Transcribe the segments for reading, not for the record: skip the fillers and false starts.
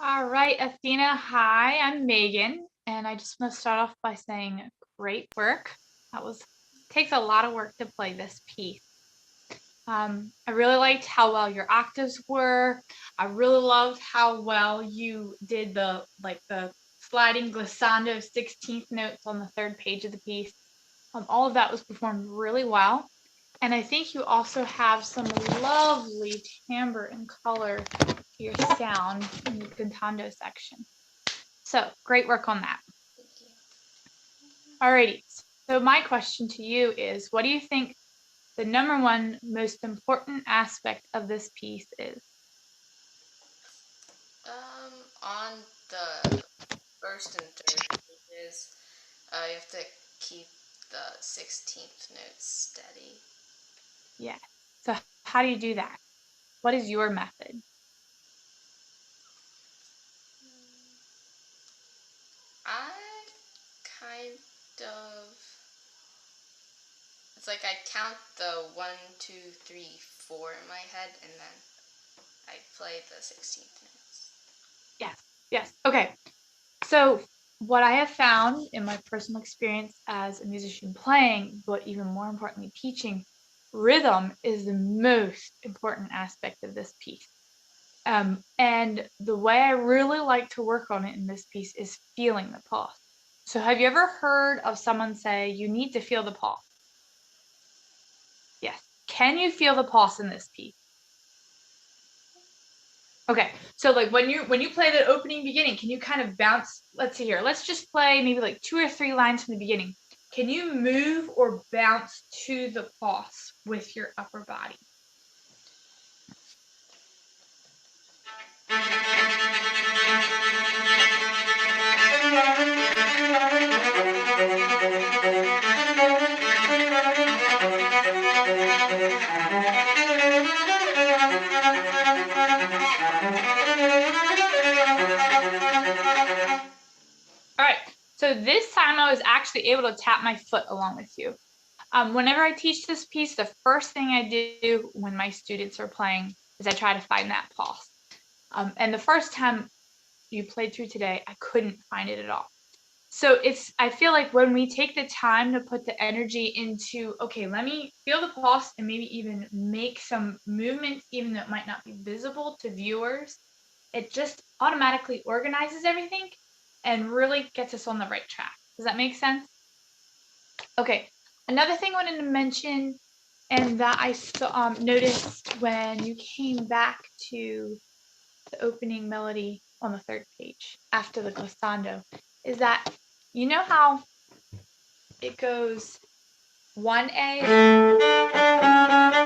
All right, Athena, hi, I'm Megan, and I just want to start off by saying great work. Takes a lot of work to play this piece. I really liked how well your octaves were. I really loved how well you did the sliding glissando 16th notes on the third page of the piece. All of that was performed really well. And I think you also have some lovely timbre and color to your sound in the cantando section. So great work on that. Alrighty, So my question to you is, what do you think the number one most important aspect of this piece is? On the first and third pages, you have to keep the 16th notes steady. Yeah. So how do you do that? What is your method? I kind of, it's like I count the 1, 2, 3, 4 in my head, and then I play the 16th notes. Yes. Yes. Okay. So what I have found in my personal experience as a musician playing, but even more importantly teaching, rhythm is the most important aspect of this piece. And the way I really like to work on it in this piece is feeling the pulse. So have you ever heard of someone say, you need to feel the pulse? Yes. Can you feel the pulse in this piece? Okay. So like when you play the opening beginning, can you kind of bounce? Let's see here. Let's just play maybe like 2 or 3 lines from the beginning. Can you move or bounce to the pulse with your upper body? All right. So this time I was actually able to tap my foot along with you. Whenever I teach this piece, the first thing I do when my students are playing is I try to find that pulse. And the first time you played through today, I couldn't find it at all. So I feel like when we take the time to put the energy into, okay, let me feel the pulse and maybe even make some movements, even though it might not be visible to viewers, it just automatically organizes everything and really gets us on the right track. Does that make sense? Okay, another thing I wanted to mention, and that I noticed when you came back to the opening melody on the third page after the glissando, is that you know how it goes 1A,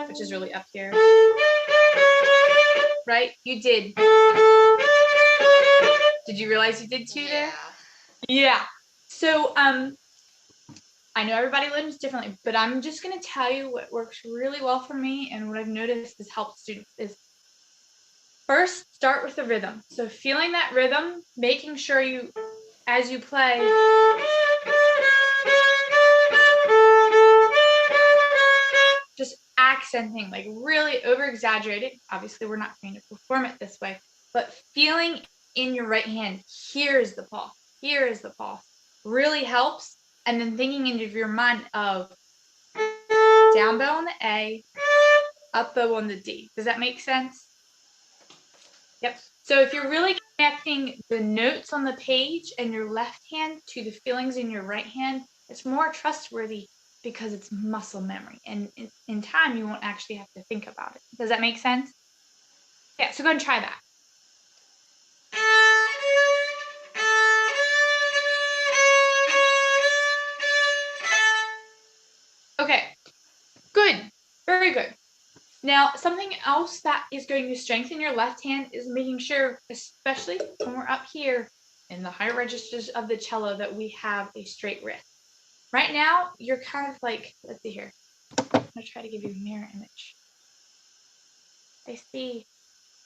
which is really up here, right? You did. Did you realize you did two there? Yeah. So I know everybody learns differently, but I'm just going to tell you what works really well for me and what I've noticed has helped students is first start with the rhythm. So feeling that rhythm, making sure you, as you play, just accenting, like really over exaggerated. Obviously, we're not going to perform it this way, but feeling in your right hand, here is the pulse, here is the pulse, really helps. And then thinking into your mind of down bow on the A, up bow on the D. Does that make sense? Yep. So if you're really connecting the notes on the page and your left hand to the feelings in your right hand, it's more trustworthy because it's muscle memory. And in time, you won't actually have to think about it. Does that make sense? Yeah, so go and try that. Okay, good. Very good. Now, something else that is going to strengthen your left hand is making sure, especially when we're up here in the higher registers of the cello, that we have a straight wrist. Right now, you're kind of like, let's see here. I'm going to try to give you a mirror image. I see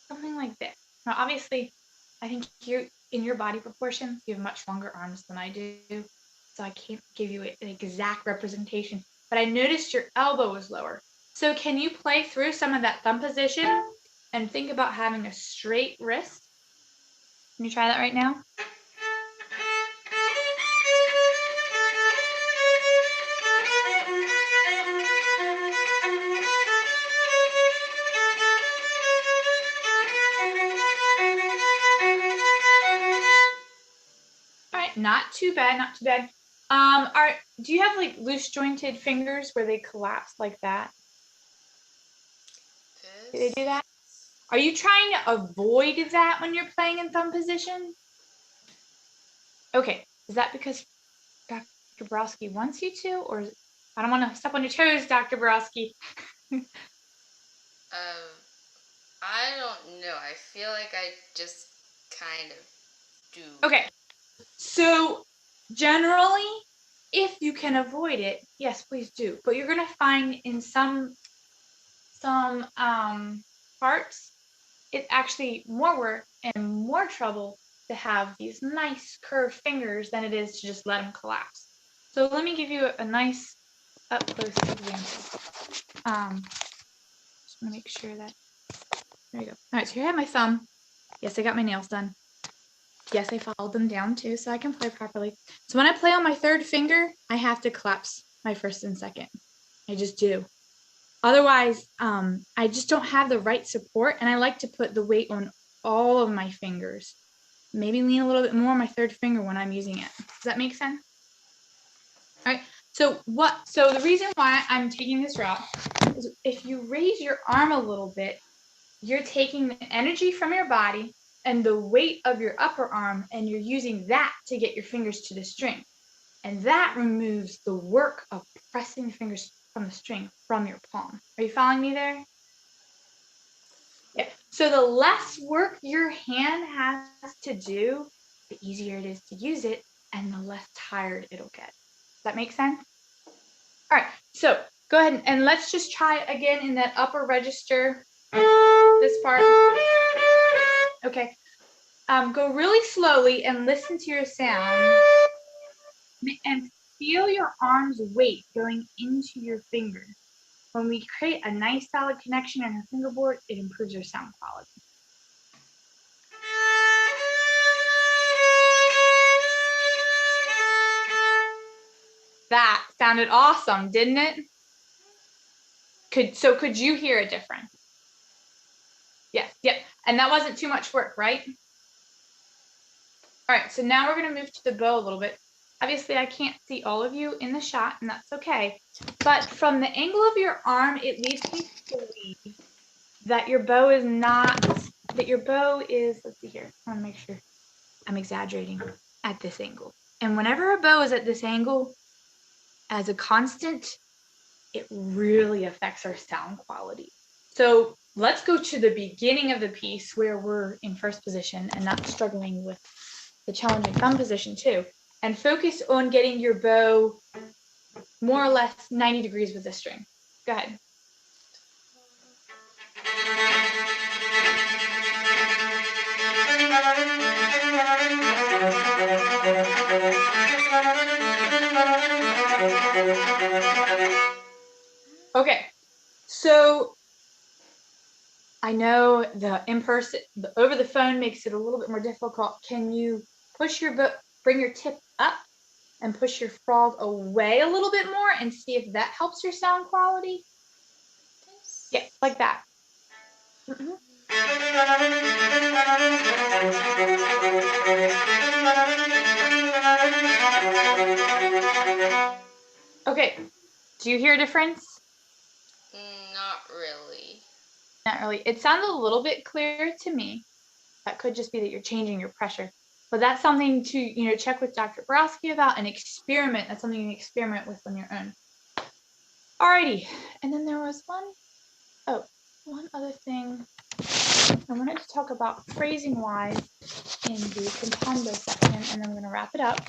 something like this. Now, obviously, I think you're in your body proportions, you have much longer arms than I do, so I can't give you an exact representation, but I noticed your elbow was lower. So can you play through some of that thumb position and think about having a straight wrist? Can you try that right now? All right, not too bad, not too bad. Do you have like loose jointed fingers where they collapse like that? Do they do that? Are you trying to avoid that when you're playing in thumb position? Okay, is that because Dr. Borowsky wants you to, or I don't want to step on your toes, Dr. Borowsky. I don't know. I feel like I just kind of do. Okay, so generally, if you can avoid it, yes, please do. But you're gonna find in some parts, it's actually more work and more trouble to have these nice curved fingers than it is to just let them collapse. So let me give you a nice up close example. Just want to make sure that, there you go. All right, so here I have my thumb. Yes, I got my nails done. Yes, I followed them down too, so I can play properly. So when I play on my third finger, I have to collapse my first and second. I just do. Otherwise, I just don't have the right support, and I like to put the weight on all of my fingers. Maybe lean a little bit more on my third finger when I'm using it. Does that make sense? All right. So the reason why I'm taking this route is if you raise your arm a little bit, you're taking the energy from your body and the weight of your upper arm, and you're using that to get your fingers to the string. And that removes the work of pressing the fingers from the string from your palm. Are you following me there? Yeah. So the less work your hand has to do, the easier it is to use it and the less tired it'll get. Does that make sense? All right, so go ahead and let's just try again in that upper register, this part. Okay, go really slowly and listen to your sound and feel your arm's weight going into your fingers. When we create a nice solid connection on your fingerboard, it improves your sound quality. That sounded awesome, didn't it? Could you hear a difference? Yes, yep. And that wasn't too much work, right? All right, so now we're gonna move to the bow a little bit. Obviously, I can't see all of you in the shot, and that's okay. But from the angle of your arm, it leads me to believe that your bow is let's see here. I wanna make sure I'm exaggerating at this angle. And whenever a bow is at this angle, as a constant, it really affects our sound quality. So let's go to the beginning of the piece where we're in first position and not struggling with the challenging thumb position too, and focus on getting your bow more or less 90 degrees with the string. Go ahead. Okay, so I know the in-person, the over the phone makes it a little bit more difficult. Can you push your bow, bring your tip up and push your frog away a little bit more and see if that helps your sound quality? Yeah, like that. Mm-hmm. Okay, do you hear a difference? Not really. Not really. It sounds a little bit clearer to me. That could just be that you're changing your pressure. But that's something to check with Dr. Borowsky about and experiment. That's something you can experiment with on your own. Alrighty. And then there was one other thing I wanted to talk about phrasing wise in the cantando section, and then I'm going to wrap it up.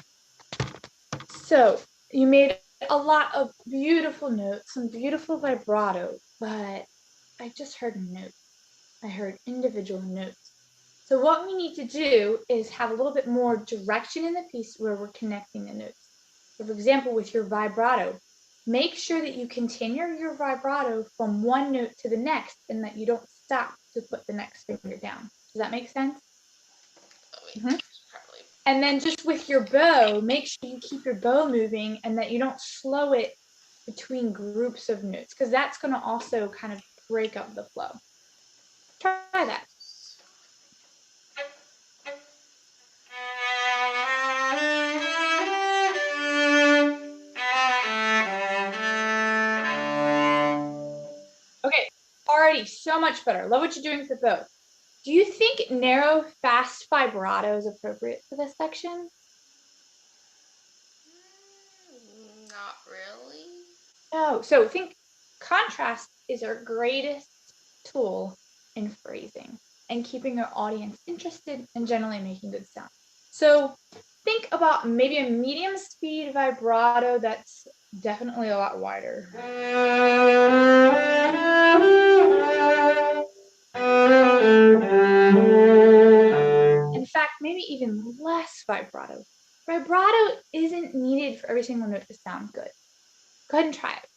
So you made a lot of beautiful notes, some beautiful vibrato, but I just heard notes. I heard individual notes. So what we need to do is have a little bit more direction in the piece where we're connecting the notes. So for example, with your vibrato, make sure that you continue your vibrato from one note to the next and that you don't stop to put the next finger down. Does that make sense? Probably. And then just with your bow, make sure you keep your bow moving and that you don't slow it between groups of notes, because that's going to also kind of break up the flow. Try that. Okay, already so much better. Love what you're doing for both. Do you think narrow, fast vibrato is appropriate for this section? No. So think contrast is our greatest tool in phrasing and keeping our audience interested and generally making good sound. So think about maybe a medium speed vibrato that's definitely a lot wider. In fact, maybe even less vibrato. Vibrato isn't needed for every single note to sound good. Go ahead and try it.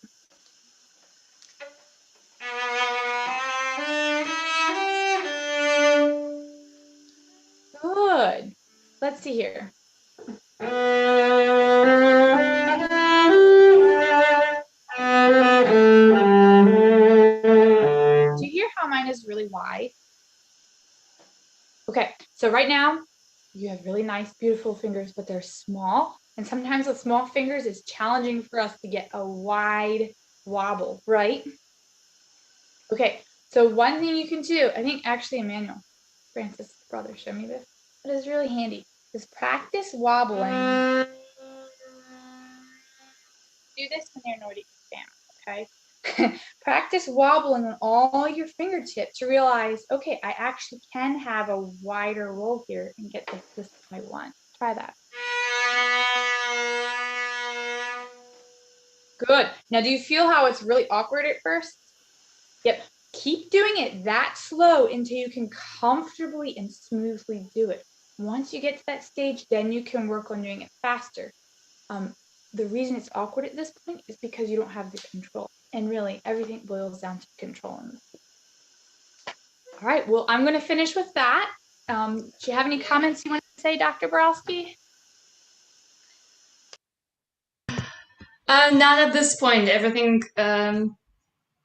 Good. Let's see here. Do you hear how mine is really wide? Okay, so right now you have really nice, beautiful fingers, but they're small. And sometimes with small fingers, it's challenging for us to get a wide wobble, right? Okay, so one thing you can do, I think actually Emmanuel, Francis' brother, showed me this, but it's really handy, is practice wobbling. Do this when you're Nordic fan, okay? Practice wobbling on all your fingertips to realize, okay, I actually can have a wider roll here and get this I want. Try that. Good. Now, do you feel how it's really awkward at first? Yep. Keep doing it that slow until you can comfortably and smoothly do it. Once you get to that stage, then you can work on doing it faster. The reason it's awkward at this point is because you don't have the control. And really, everything boils down to control. All right, well, I'm going to finish with that. Do you have any comments you want to say, Dr. Borowsky? Not at this point. Everything,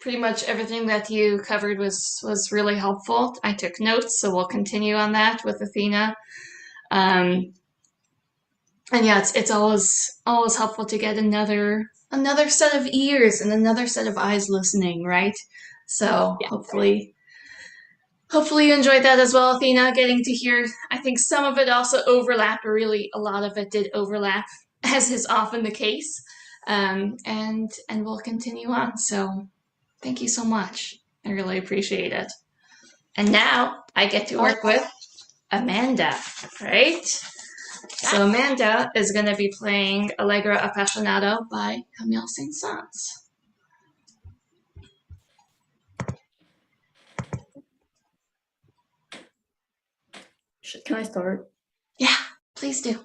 pretty much everything that you covered was really helpful. I took notes, so we'll continue on that with Athena. And yeah, it's always helpful to get another set of ears and another set of eyes listening, right? So Yeah. hopefully you enjoyed that as well, Athena, getting to hear. I think some of it also overlapped, or really a lot of it did overlap, as is often the case. And we'll continue on. So thank you so much. I really appreciate it. And now I get to work with Amanda, right? So Amanda is going to be playing Allegro Appassionato by Camille Saint-Saëns. Can I start? Yeah, please do.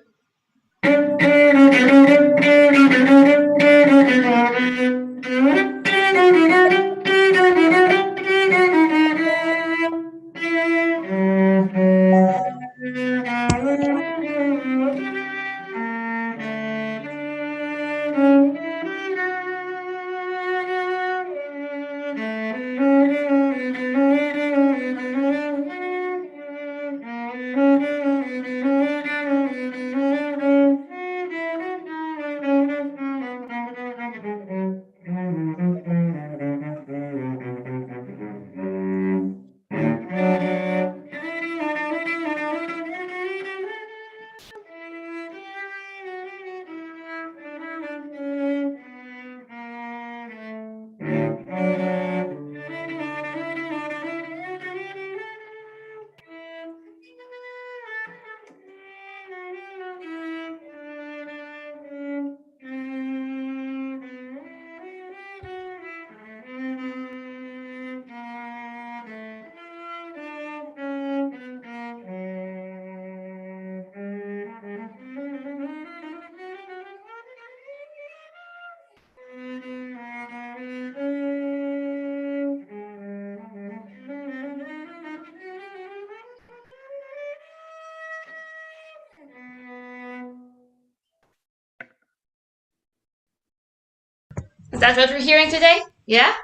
Is that what we're hearing today? Yeah?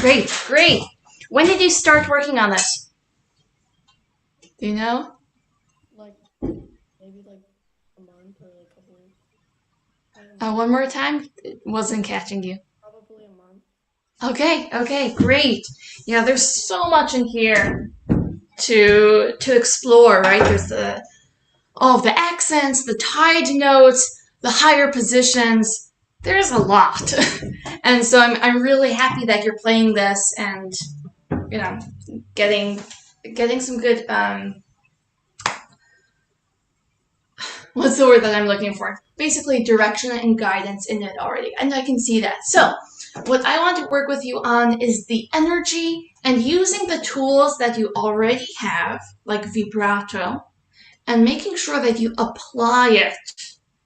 Great, great. When did you start working on this? Do you know? Like, maybe like a month or like a couple weeks. One more time? It wasn't catching you. Probably a month. Okay, great. Yeah, there's so much in here to explore, right? There's all of the accents, the tied notes, the higher positions, there's a lot. And so I'm really happy that you're playing this and, you know, getting some good, what's the word that I'm looking for? Basically direction and guidance in it already. And I can see that. So what I want to work with you on is the energy and using the tools that you already have, like vibrato, and making sure that you apply it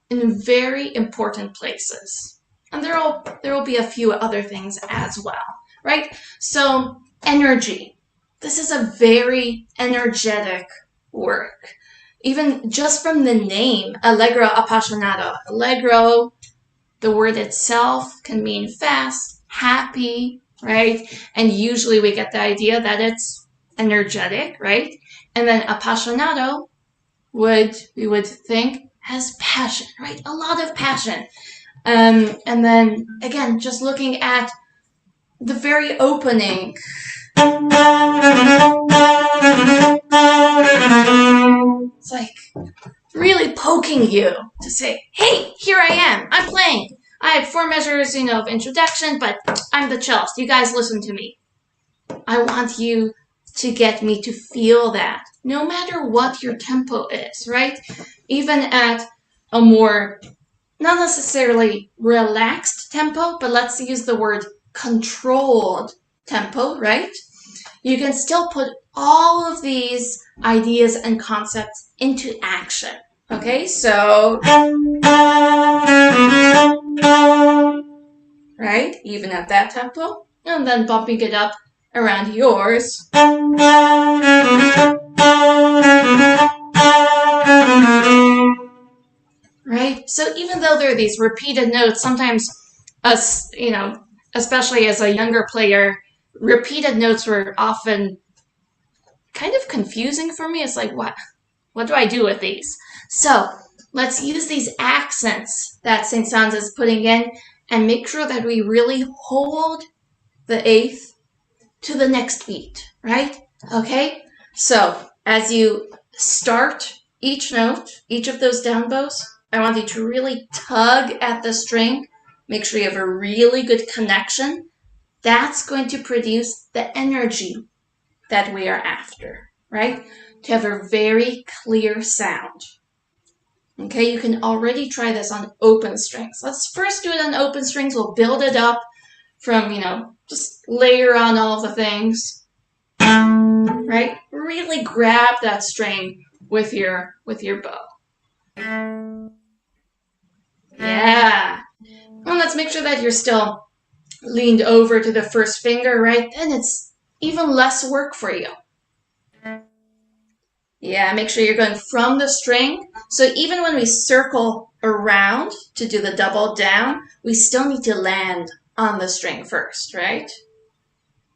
in very important places. And there will be a few other things as well, right? So energy. This is a very energetic work. Even just from the name, Allegro Appassionato. Allegro, the word itself can mean fast, happy, right? And usually we get the idea that it's energetic, right? And then appassionato we would think has passion, right? A lot of passion. And then again, just looking at the very opening. It's like really poking you to say, hey, here I am, I'm playing. I had 4 measures, of introduction, but I'm the cellist. You guys listen to me. I want you to get me to feel that, no matter what your tempo is, right? Even at a more, not necessarily relaxed tempo, but let's use the word controlled tempo, right? You can still put all of these ideas and concepts into action, okay? So, right? Even at that tempo, and then bumping it up around yours. Right? So even though there are these repeated notes, sometimes us, especially as a younger player, repeated notes were often kind of confusing for me. It's like, what do I do with these? So let's use these accents that St. Saëns is putting in and make sure that we really hold the eighth to the next beat, right? Okay? So as you start each note, each of those down bows, I want you to really tug at the string. Make sure you have a really good connection. That's going to produce the energy that we are after, right? To have a very clear sound. Okay, you can already try this on open strings. Let's first do it on open strings. We'll build it up from, just layer on all the things, right? Really grab that string with your bow. Yeah. Well, let's make sure that you're still leaned over to the first finger, right? Then it's even less work for you. Yeah, make sure you're going from the string. So even when we circle around to do the double down, we still need to land on the string first, right?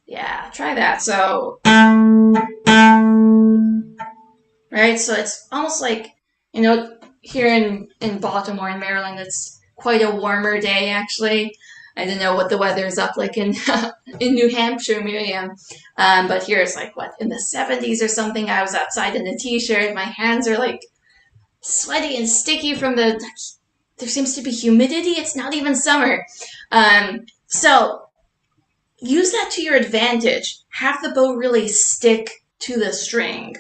Yeah, try that. So, right? So it's almost like, here in Baltimore, in Maryland, it's quite a warmer day, actually. I don't know what the weather is up like in New Hampshire, Miriam. But here it's like, in the 70s or something. I was outside in a t-shirt. My hands are like sweaty and sticky from there seems to be humidity. It's not even summer. So use that to your advantage. Have the bow really stick to the string.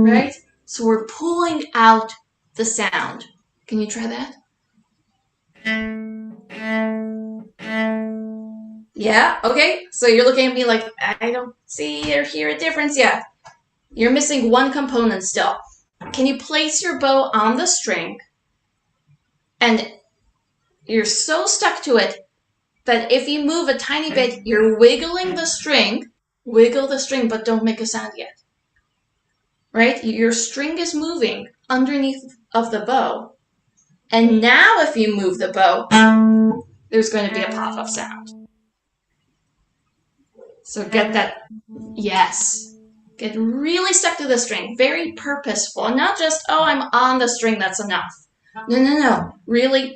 Right? So we're pulling out the sound. Can you try that? Yeah, okay. So you're looking at me like, I don't see or hear a difference yet. You're missing one component still. Can you place your bow on the string? And you're so stuck to it that if you move a tiny bit, you're wiggling the string. Wiggle the string, but don't make a sound yet. Right? Your string is moving underneath of the bow. And now if you move the bow, there's going to be a pop-up sound. So get that, yes. Get really stuck to the string. Very purposeful. Not just, I'm on the string, that's enough. No. Really,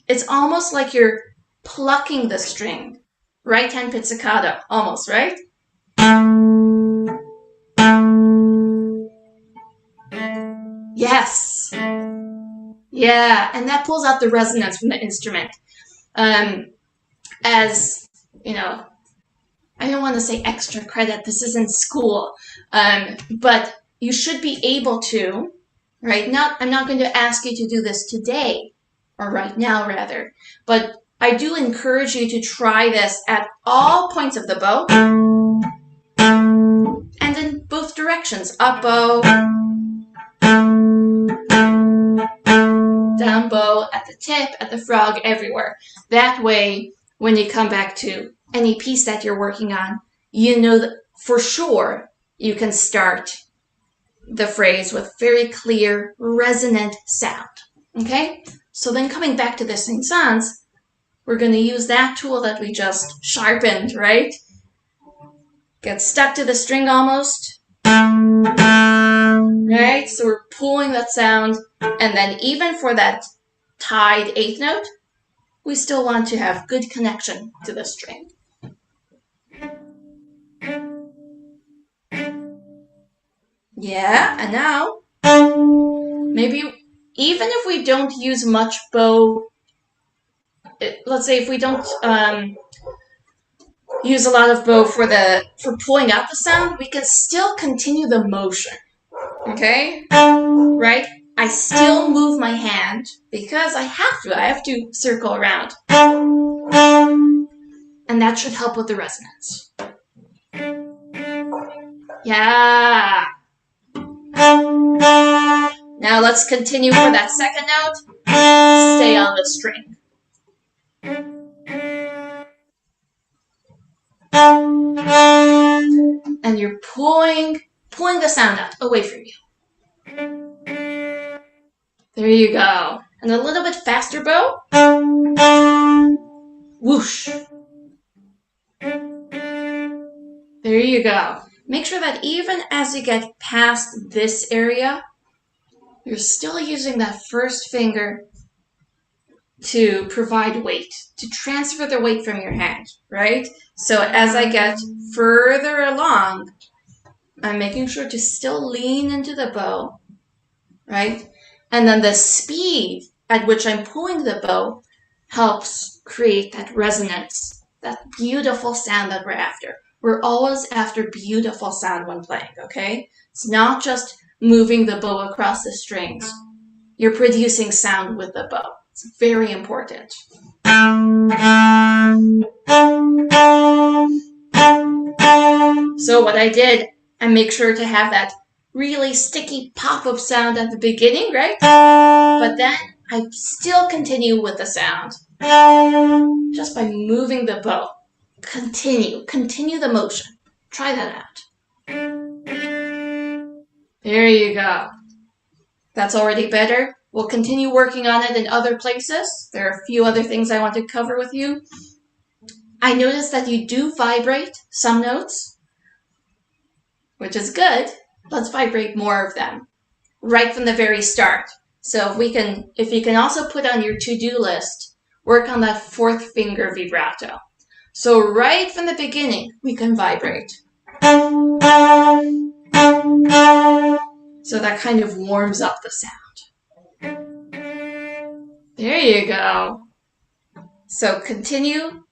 it's almost like you're plucking the string. Right-hand pizzicato, almost, right? Yes. Yeah, and that pulls out the resonance from the instrument. As, you know, I don't want to say extra credit, this isn't school, but you should be able to, right? I'm not going to ask you to do this today, or right now rather, but I do encourage you to try this at all points of the bow, and in both directions, up bow, down bow, at the tip, at the frog, everywhere. That way, when you come back to any piece that you're working on, you know that for sure you can start the phrase with very clear, resonant sound. Okay? So then coming back to the sing-sans, we're going to use that tool that we just sharpened, right? Get stuck to the string almost. Right? So we're pulling that sound, and then even for that tied eighth note, we still want to have good connection to the string. Yeah, and now, maybe even if we don't use much bow, let's say if we don't use a lot of bow for pulling out the sound, we can still continue the motion. Okay? Right? I still move my hand because I have to circle around. And that should help with the resonance. Yeah. Now let's continue for that second note. Stay on the string. And you're pulling the sound out away from you. There you go. And a little bit faster bow. Whoosh. There you go. Make sure that even as you get past this area, you're still using that first finger to provide weight, to transfer the weight from your hand, right? So as I get further along, I'm making sure to still lean into the bow, right? And then the speed at which I'm pulling the bow helps create that resonance, that beautiful sound that we're after. We're always after beautiful sound when playing, okay? It's not just moving the bow across the strings. You're producing sound with the bow. It's very important. So what I did, I make sure to have that really sticky pop-up sound at the beginning, right? But then I still continue with the sound. Just by moving the bow. Continue the motion. Try that out. There you go. That's already better. We'll continue working on it in other places. There are a few other things I want to cover with you. I noticed that you do vibrate some notes, which is good. Let's vibrate more of them right from the very start. So if you can also put on your to-do list, work on that fourth finger vibrato. So right from the beginning, we can vibrate. So that kind of warms up the sound. There you go. So continue.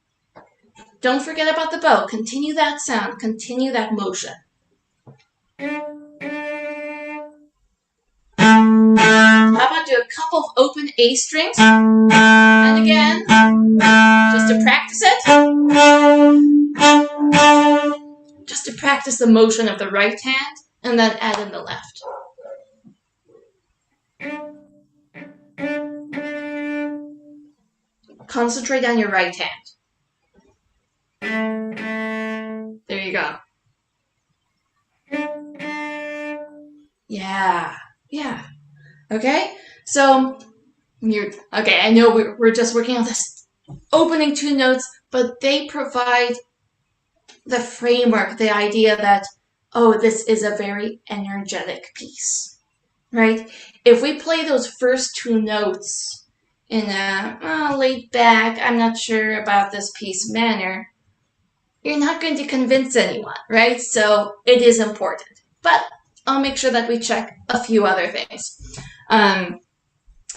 Don't forget about the bow. Continue that sound. Continue that motion. How about do a couple of open A strings? And again, just to practice it. Just to practice the motion of the right hand, and then add in the left. Concentrate on your right hand. There you go. Yeah. Okay, so I know we're just working on this opening two notes, but they provide the framework, the idea that, this is a very energetic piece, right? If we play those first two notes in a laid back, I'm not sure about this piece manner, you're not going to convince anyone, right? So it is important, but I'll make sure that we check a few other things.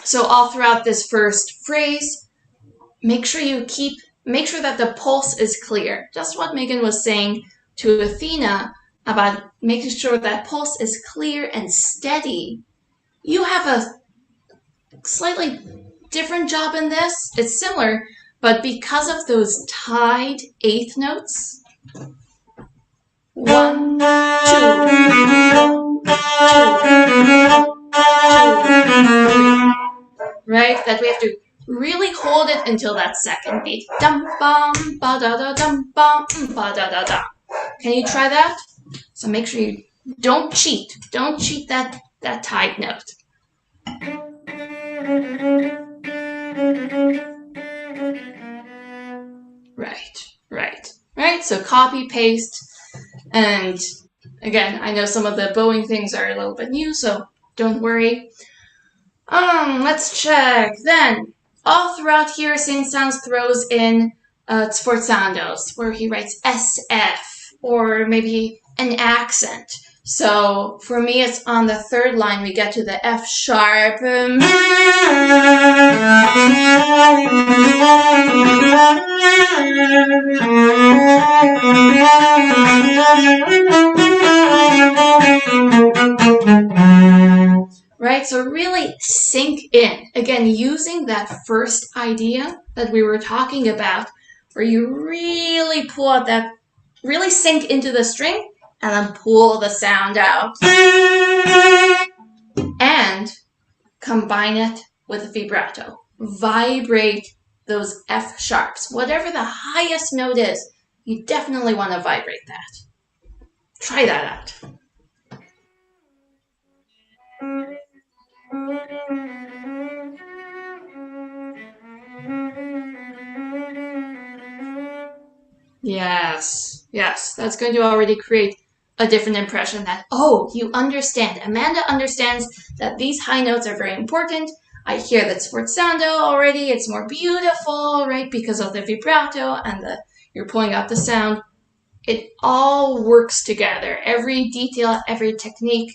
So all throughout this first phrase, make sure that the pulse is clear. Just what Megan was saying to Athena about making sure that pulse is clear and steady. You have a slightly different job in this. It's similar, but because of those tied eighth notes, 1, 2, 2, 3, right? That we have to really hold it until that second beat. Dum bum ba da da dum bum ba da da da. Can you try that? So make sure you don't cheat. Don't cheat that tied note. Right. So copy, paste, and again, I know some of the bowing things are a little bit new, so don't worry. Let's check. Then, all throughout here, Saint Sounds throws in sforzandos, where he writes SF, or maybe an accent. So for me, it's on the third line we get to the F sharp. Right, so really sink in. Again, using that first idea that we were talking about, where you really pull out that, really sink into the string, and then pull the sound out. And combine it with a vibrato. Vibrate those F sharps. Whatever the highest note is, you definitely want to vibrate that. Try that out. Yes, that's going to already create a different impression that, oh, you understand. Amanda understands that these high notes are very important. I hear that sforzando already. It's more beautiful, right? Because of the vibrato and you're pulling out the sound. It all works together. Every detail, every technique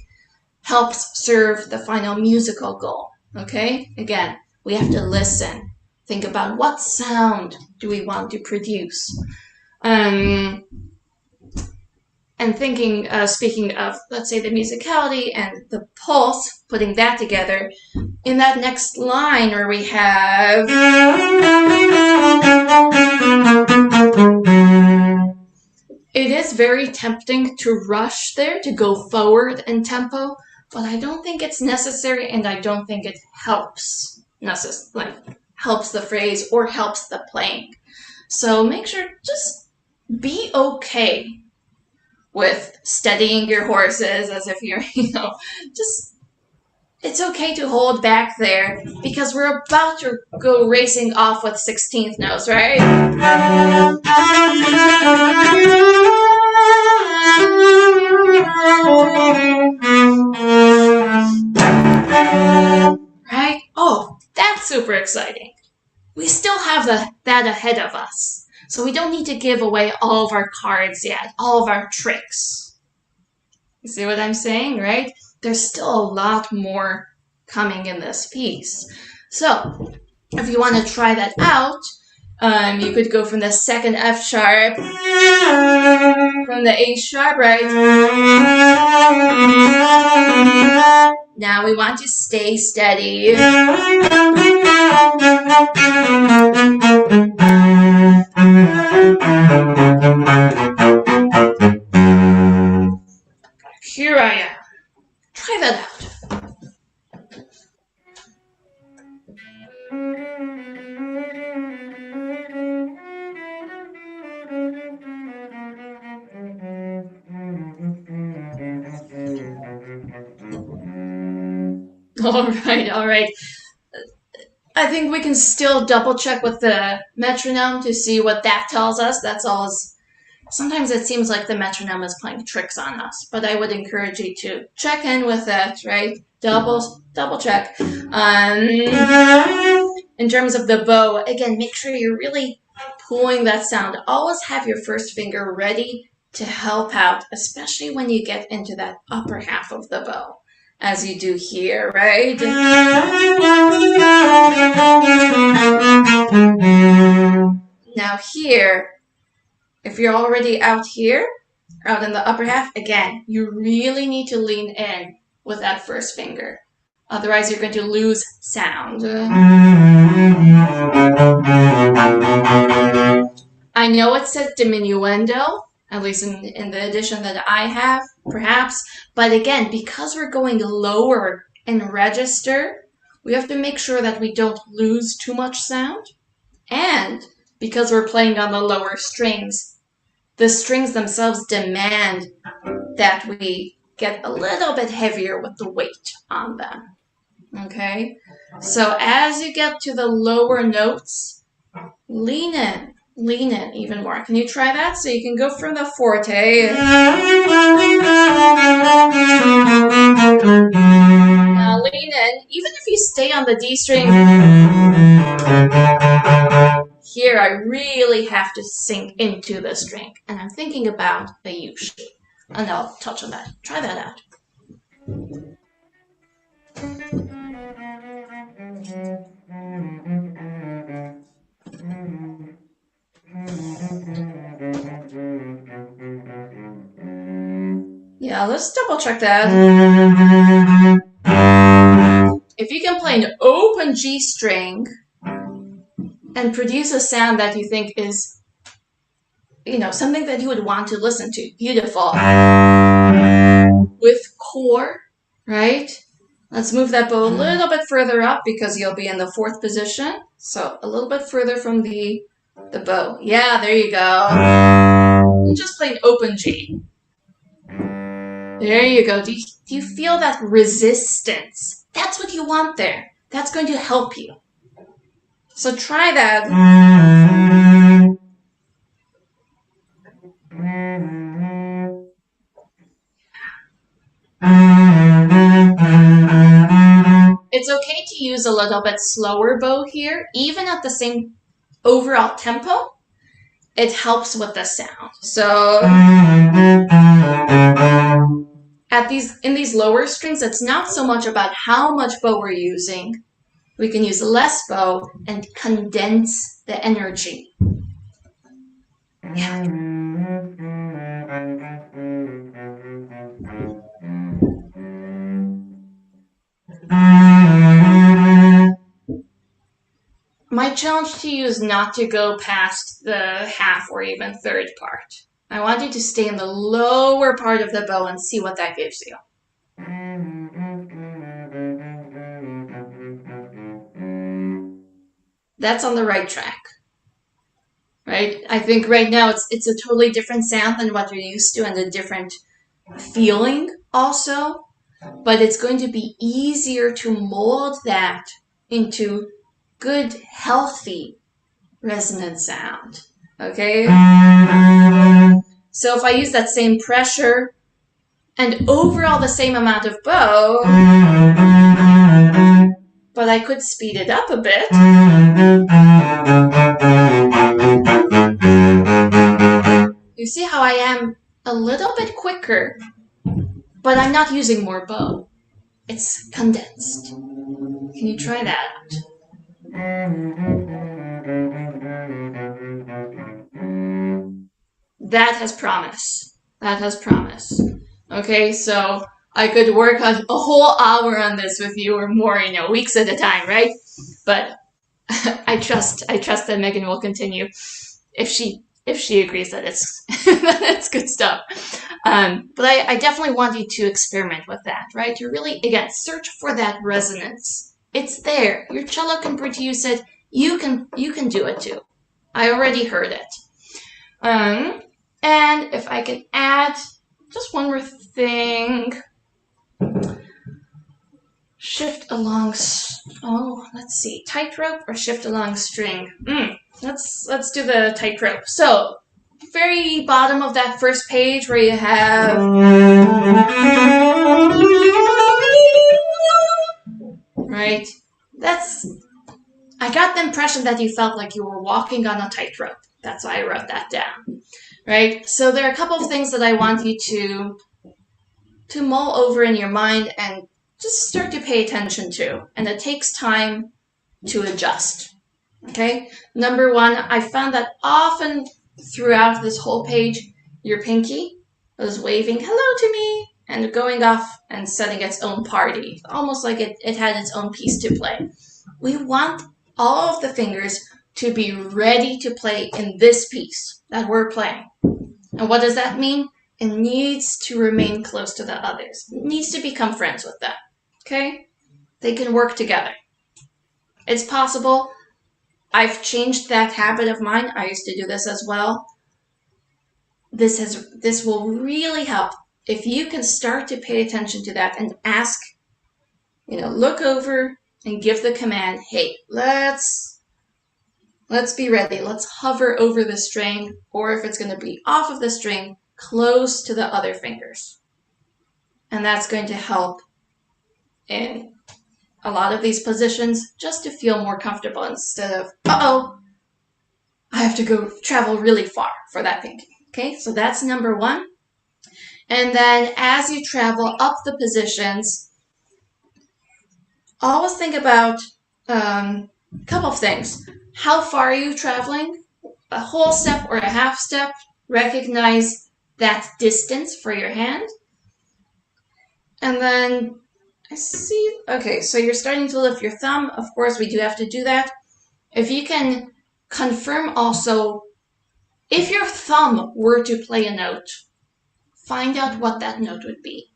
helps serve the final musical goal, okay? Again, we have to listen. Think about what sound do we want to produce. And thinking, speaking of, let's say, the musicality and the pulse, putting that together, in that next line where we have... It is very tempting to rush there, to go forward in tempo, but I don't think it's necessary, and I don't think it helps helps the phrase or helps the playing. So make sure, just be okay with steadying your horses as if you're, just, it's okay to hold back there because we're about to go racing off with 16th notes, right? Right? Oh, that's super exciting. We still have that ahead of us. So we don't need to give away all of our cards yet, all of our tricks. You see what I'm saying, right? There's still a lot more coming in this piece. So if you want to try that out, you could go from the second F sharp, from the A sharp, right? Now we want to stay steady. Here I am. Try that out. All right. I think we can still double check with the metronome to see what that tells us. That's all. Sometimes it seems like the metronome is playing tricks on us, but I would encourage you to check in with it, right? Double check. In terms of the bow, again, make sure you're really pulling that sound. Always have your first finger ready to help out, especially when you get into that upper half of the bow. as you do here, right? Now here, if you're already out here, out in the upper half, again, you really need to lean in with that first finger. Otherwise, you're going to lose sound. I know it says diminuendo, at least in the edition that I have, perhaps. But again, because we're going lower in register, we have to make sure that we don't lose too much sound. And because we're playing on the lower strings, the strings themselves demand that we get a little bit heavier with the weight on them. Okay? So as you get to the lower notes, lean in even more. Can you try that? So you can go from the forte. Now lean in. Even if you stay on the D string, here I really have to sink into the string. And I'm thinking about the U shape. And I'll touch on that. Try that out. Yeah, let's double check that. If you can play an open G string and produce a sound that you think is, something that you would want to listen to, beautiful. With core, right? Let's move that bow a little bit further up because you'll be in the fourth position. So a little bit further from the bow. Yeah, there you go. You just play an open G. There you go. Do you feel that resistance? That's what you want there. That's going to help you. So try that. It's okay to use a little bit slower bow here, even at the same overall tempo. It helps with the sound. So in these lower strings, it's not so much about how much bow we're using. We can use less bow and condense the energy. Yeah. My challenge to you is not to go past the half or even third part. I want you to stay in the lower part of the bow and see what that gives you. That's on the right track, right? I think right now it's a totally different sound than what you're used to and a different feeling also, but it's going to be easier to mold that into good, healthy resonant sound, okay? So if I use that same pressure and overall the same amount of bow, but I could speed it up a bit. You see how I am a little bit quicker, but I'm not using more bow. It's condensed. Can you try that out? That has promise. That has promise. Okay, so I could work on a whole hour on this with you or more, weeks at a time, right? But I trust that Megan will continue if she agrees that it's that's good stuff. But I definitely want you to experiment with that, right? To really, again, search for that resonance. It's there. Your cello can produce it. You can do it too. I already heard it. And if I can add just one more thing. Shift along, let's see, tightrope or shift along string? Let's do the tightrope. So, very bottom of that first page where you have, right? I got the impression that you felt like you were walking on a tightrope. That's why I wrote that down, right? So there are a couple of things that I want you to mull over in your mind and just start to pay attention to, and it takes time to adjust. Okay, number one, I found that often throughout this whole page, your pinky was waving hello to me and going off and setting its own party, almost like it had its own piece to play. We want all of the fingers to be ready to play in this piece that we're playing. And what does that mean? It needs to remain close to the others. It needs to become friends with them. Okay? They can work together. It's possible. I've changed that habit of mine. I used to do this as well. This will really help if you can start to pay attention to that and ask, look over and give the command, hey, let's be ready. Let's hover over the string, or if it's going to be off of the string, close to the other fingers. And that's going to help in a lot of these positions just to feel more comfortable instead of, I have to go travel really far for that pinky. Okay, so that's number one. And then as you travel up the positions, always think about a couple of things. How far are you traveling? A whole step or a half step? Recognize that distance for your hand. And then I see, okay, so you're starting to lift your thumb. Of course, we do have to do that. If you can confirm also, if your thumb were to play a note, find out what that note would be.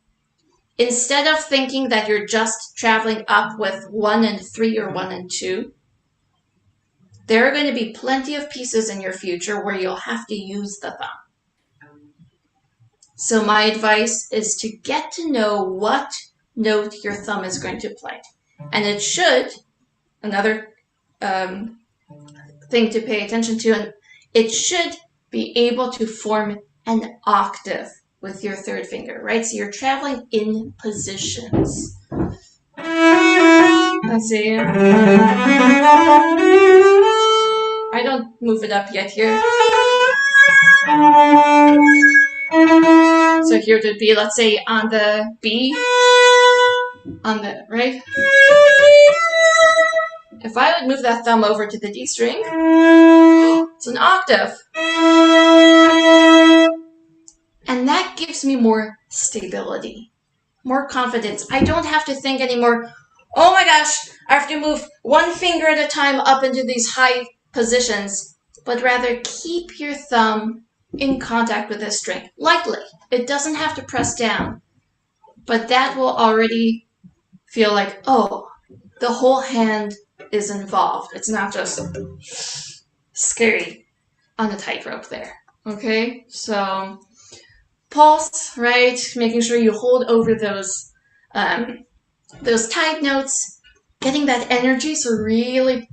Instead of thinking that you're just traveling up with 1 and 3 or 1 and 2, there are going to be plenty of pieces in your future where you'll have to use the thumb. So my advice is to get to know what note your thumb is going to play. And it should, another thing to pay attention to, and it should be able to form an octave with your third finger, right? So you're traveling in positions. Let's see. I don't move it up yet here. So here it would be, let's say, on the B, on the right. If I would move that thumb over to the D string, it's an octave. And that gives me more stability, more confidence. I don't have to think anymore, oh my gosh, I have to move one finger at a time up into these high positions, but rather keep your thumb in contact with the string, lightly. It doesn't have to press down, but that will already feel like, oh, the whole hand is involved. It's not just scary on the tightrope there. Okay, so pulse, right? Making sure you hold over those tight notes, getting that energy, so really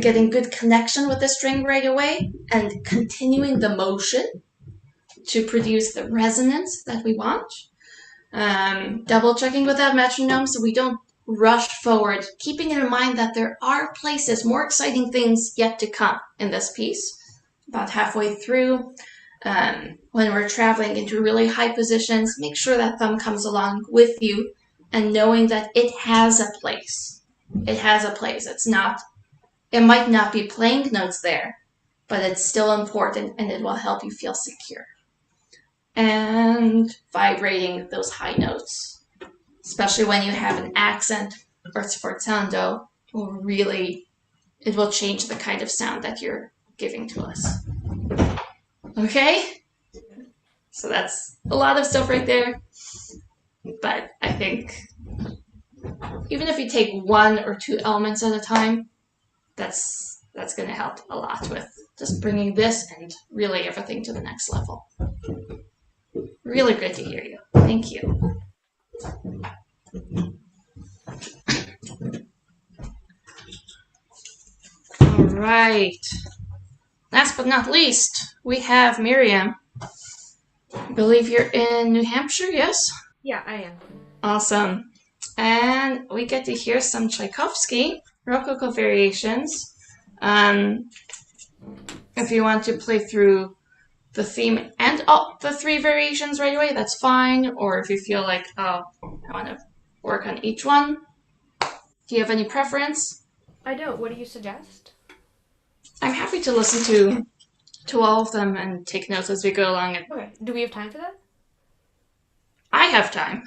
getting good connection with the string right away, and continuing the motion to produce the resonance that we want. Double checking with that metronome so we don't rush forward, keeping in mind that there are places, more exciting things yet to come in this piece. About halfway through, when we're traveling into really high positions, make sure that thumb comes along with you and knowing that it has a place. It has a place. It might not be playing notes there, but it's still important and it will help you feel secure. And vibrating those high notes, especially when you have an accent or sforzando, it will change the kind of sound that you're giving to us. Okay? So that's a lot of stuff right there. But I think even if you take 1 or 2 elements at a time, that's going to help a lot with just bringing this and really everything to the next level. Really good to hear you. Thank you. All right. Last but not least, we have Miriam. I believe you're in New Hampshire, yes? Yeah, I am. Awesome. And we get to hear some Tchaikovsky Rococo variations. If you want to play through the theme and all the 3 variations right away, that's fine. Or if you feel like, oh, I want to work on each one. Do you have any preference? I don't. What do you suggest? I'm happy to listen to all of them and take notes as we go along. Okay. Do we have time for that? I have time.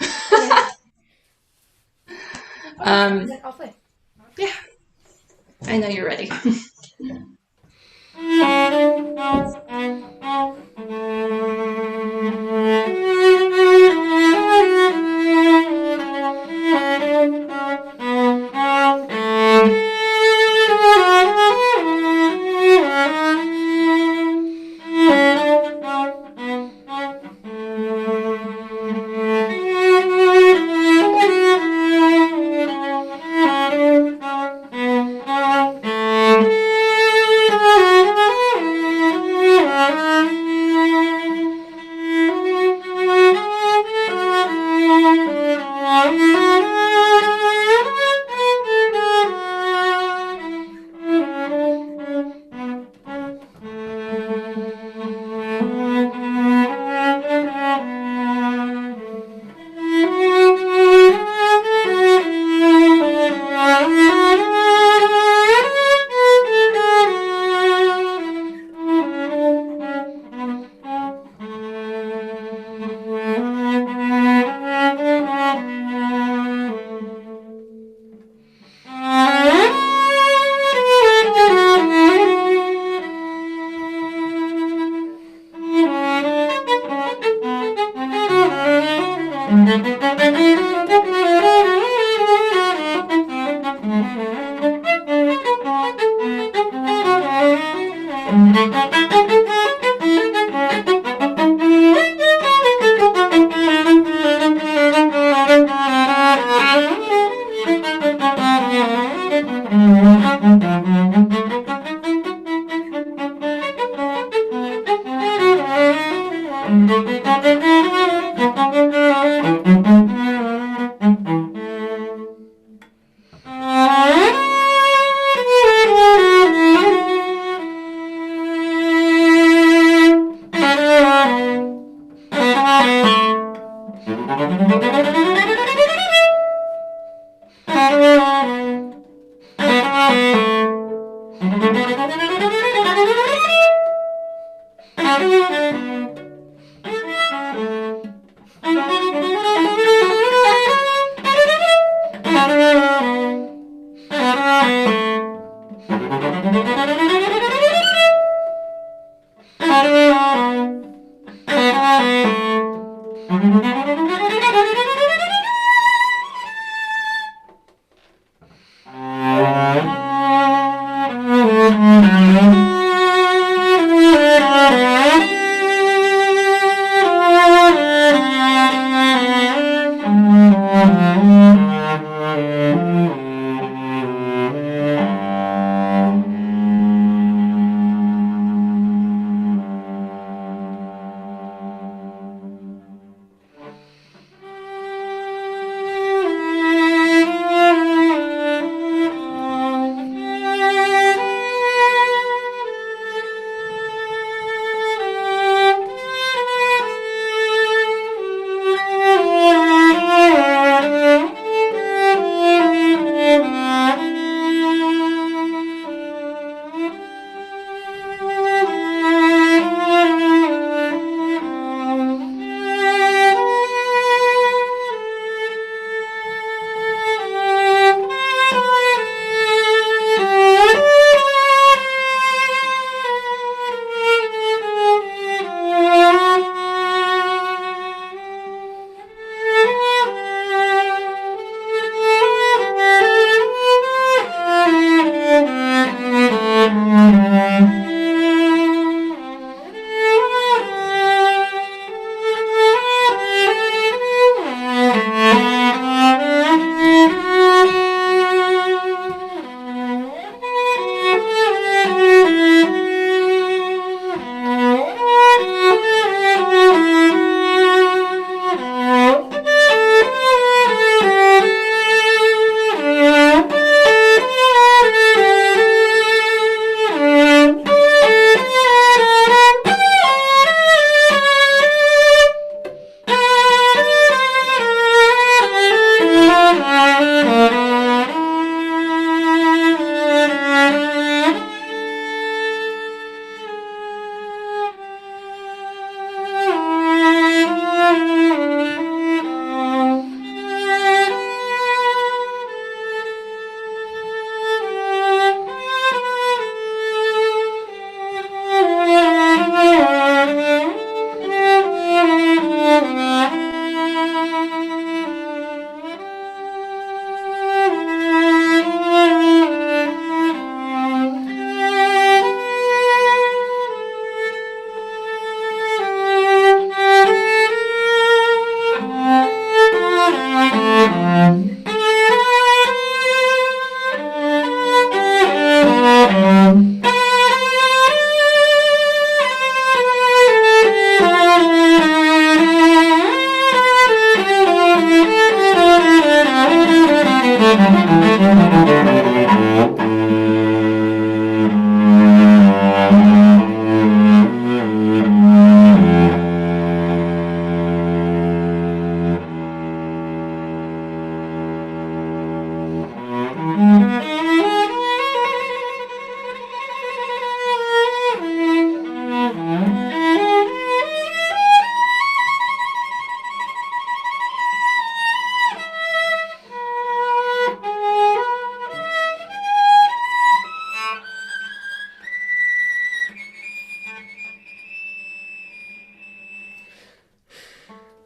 Okay. I'll play. Yeah, I know you're ready.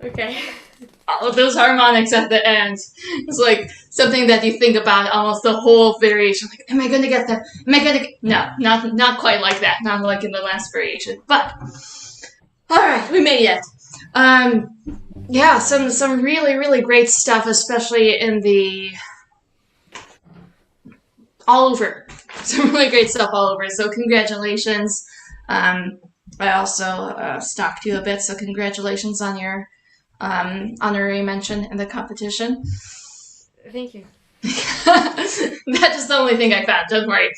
Okay. All of those harmonics at the end. It's like something that you think about almost the whole variation. Like, am I going to get that? Am I going to get... No, not quite like that. Not like in the last variation. But, all right, we made it. Yeah, some really, really great stuff, especially in the... all over. Some really great stuff all over. So congratulations. I also stalked you a bit, so congratulations on your honorary mention in the competition. Thank you. That is the only thing I found, don't worry.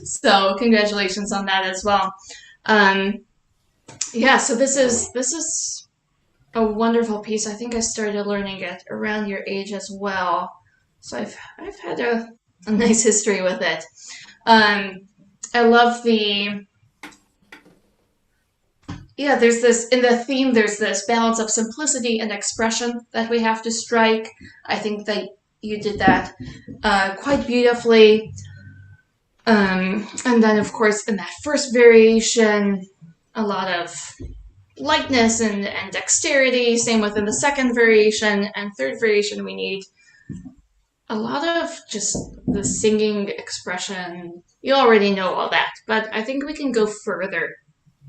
So congratulations on that as well. Yeah, so this is a wonderful piece. I think I started learning it around your age as well. So I've had a nice history with it. I love the... Yeah, there's this, in the theme, there's this balance of simplicity and expression that we have to strike. I think that you did that quite beautifully. And then, of course, in that first variation, a lot of lightness and dexterity. Same within the second variation. And third variation, we need a lot of just the singing expression. You already know all that, but I think we can go further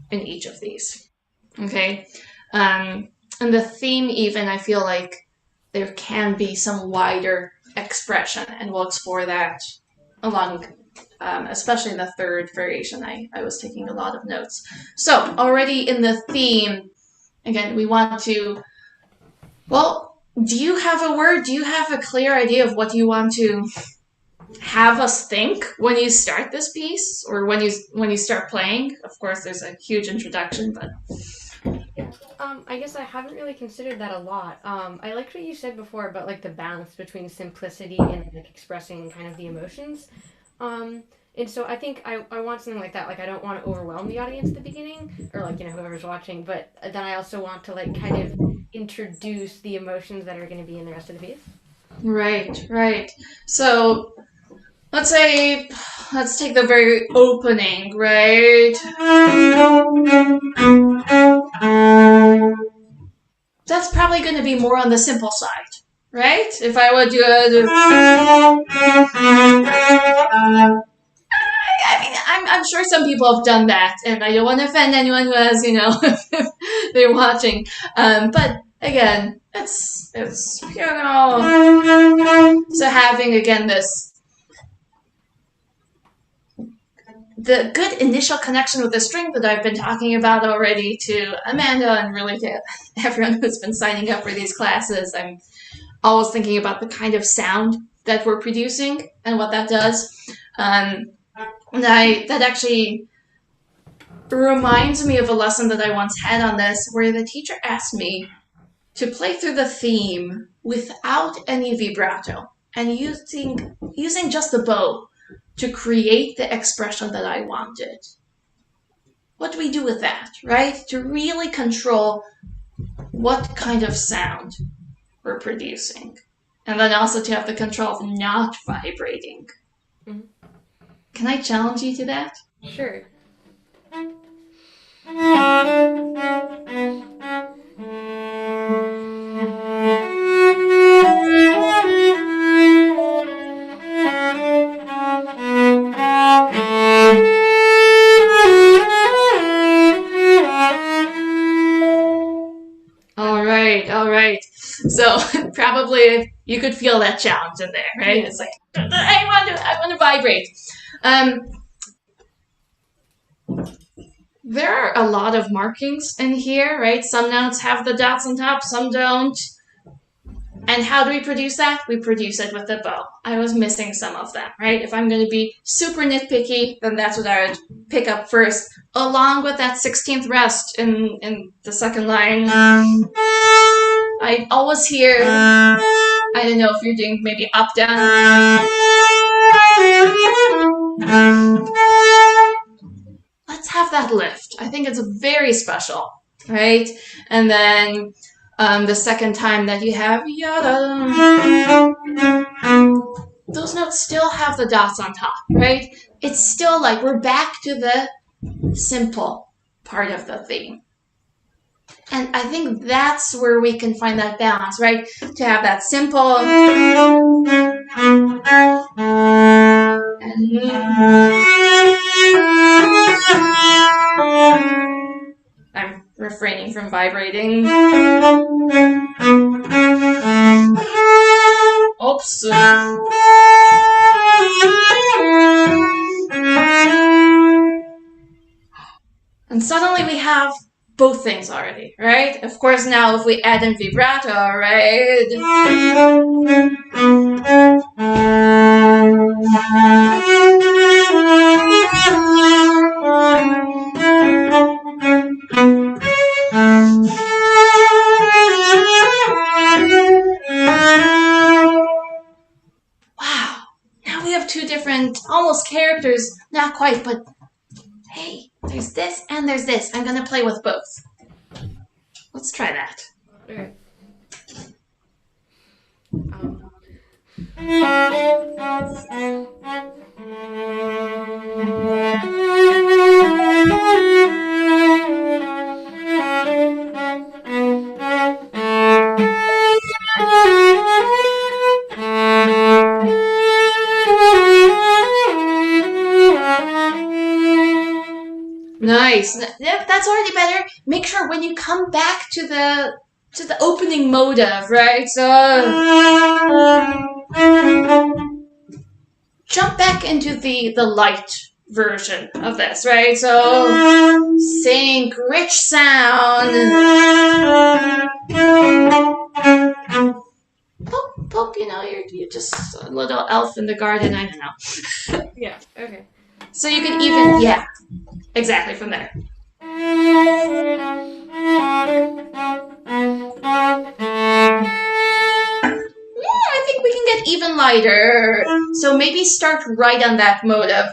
in each of these. Okay? And the theme, even, I feel like there can be some wider expression, and we'll explore that along, especially in the third variation. I was taking a lot of notes. So, already in the theme, again, we want to, well, do you have a word? Do you have a clear idea of what you want to have us think when you start this piece, or when you start playing? Of course, there's a huge introduction, but Yeah. I guess I haven't really considered that a lot. I liked what you said before about like the balance between simplicity and like expressing kind of the emotions. And so I think I want something like that. Like I don't want to overwhelm the audience at the beginning, or like whoever's watching, but then I also want to like kind of introduce the emotions that are going to be in the rest of the piece. Right. So let's take the very opening, right? That's probably going to be more on the simple side, right? If I would do I'm sure some people have done that, and I don't want to offend anyone who has, they're watching. But again, it's so having again the good initial connection with the string that I've been talking about already to Amanda and really to everyone who's been signing up for these classes. I'm always thinking about the kind of sound that we're producing and what that does. And that actually reminds me of a lesson that I once had on this, where the teacher asked me to play through the theme without any vibrato and using just the bow to create the expression that I wanted. What do we do with that, right? To really control what kind of sound we're producing. And then also to have the control of not vibrating. Mm-hmm. Can I challenge you to that? Sure. All right. So probably you could feel that challenge in there, right? Yeah. It's like I want to vibrate. There are a lot of markings in here, right? Some notes have the dots on top, some don't. And how do we produce that? We produce it with the bow. I was missing some of them, right? If I'm going to be super nitpicky, then that's what I would pick up first, along with that 16th rest in the second line. I always hear, I don't know if you're doing maybe up, down. Let's have that lift. I think it's very special, right? And then the second time that you have yada, those notes still have the dots on top, right? It's still like we're back to the simple part of the theme. And I think that's where we can find that balance, right? To have that simple I'm refraining from vibrating. Oops. And suddenly we have both things already, right? Of course, now if we add in vibrato, right? Wow, now we have two different, almost characters, not quite, but hey, there's this and there's this. I'm gonna play with both. Let's try that. Okay. Nice. That's already better. Make sure when you come back to the opening motive, right? So jump back into the light version of this, right? So sync, rich sound. Poke, you're just a little elf in the garden, I don't know. Yeah, okay. So you can even, yeah, exactly, from there. I think we can get even lighter. So maybe start right on that motive,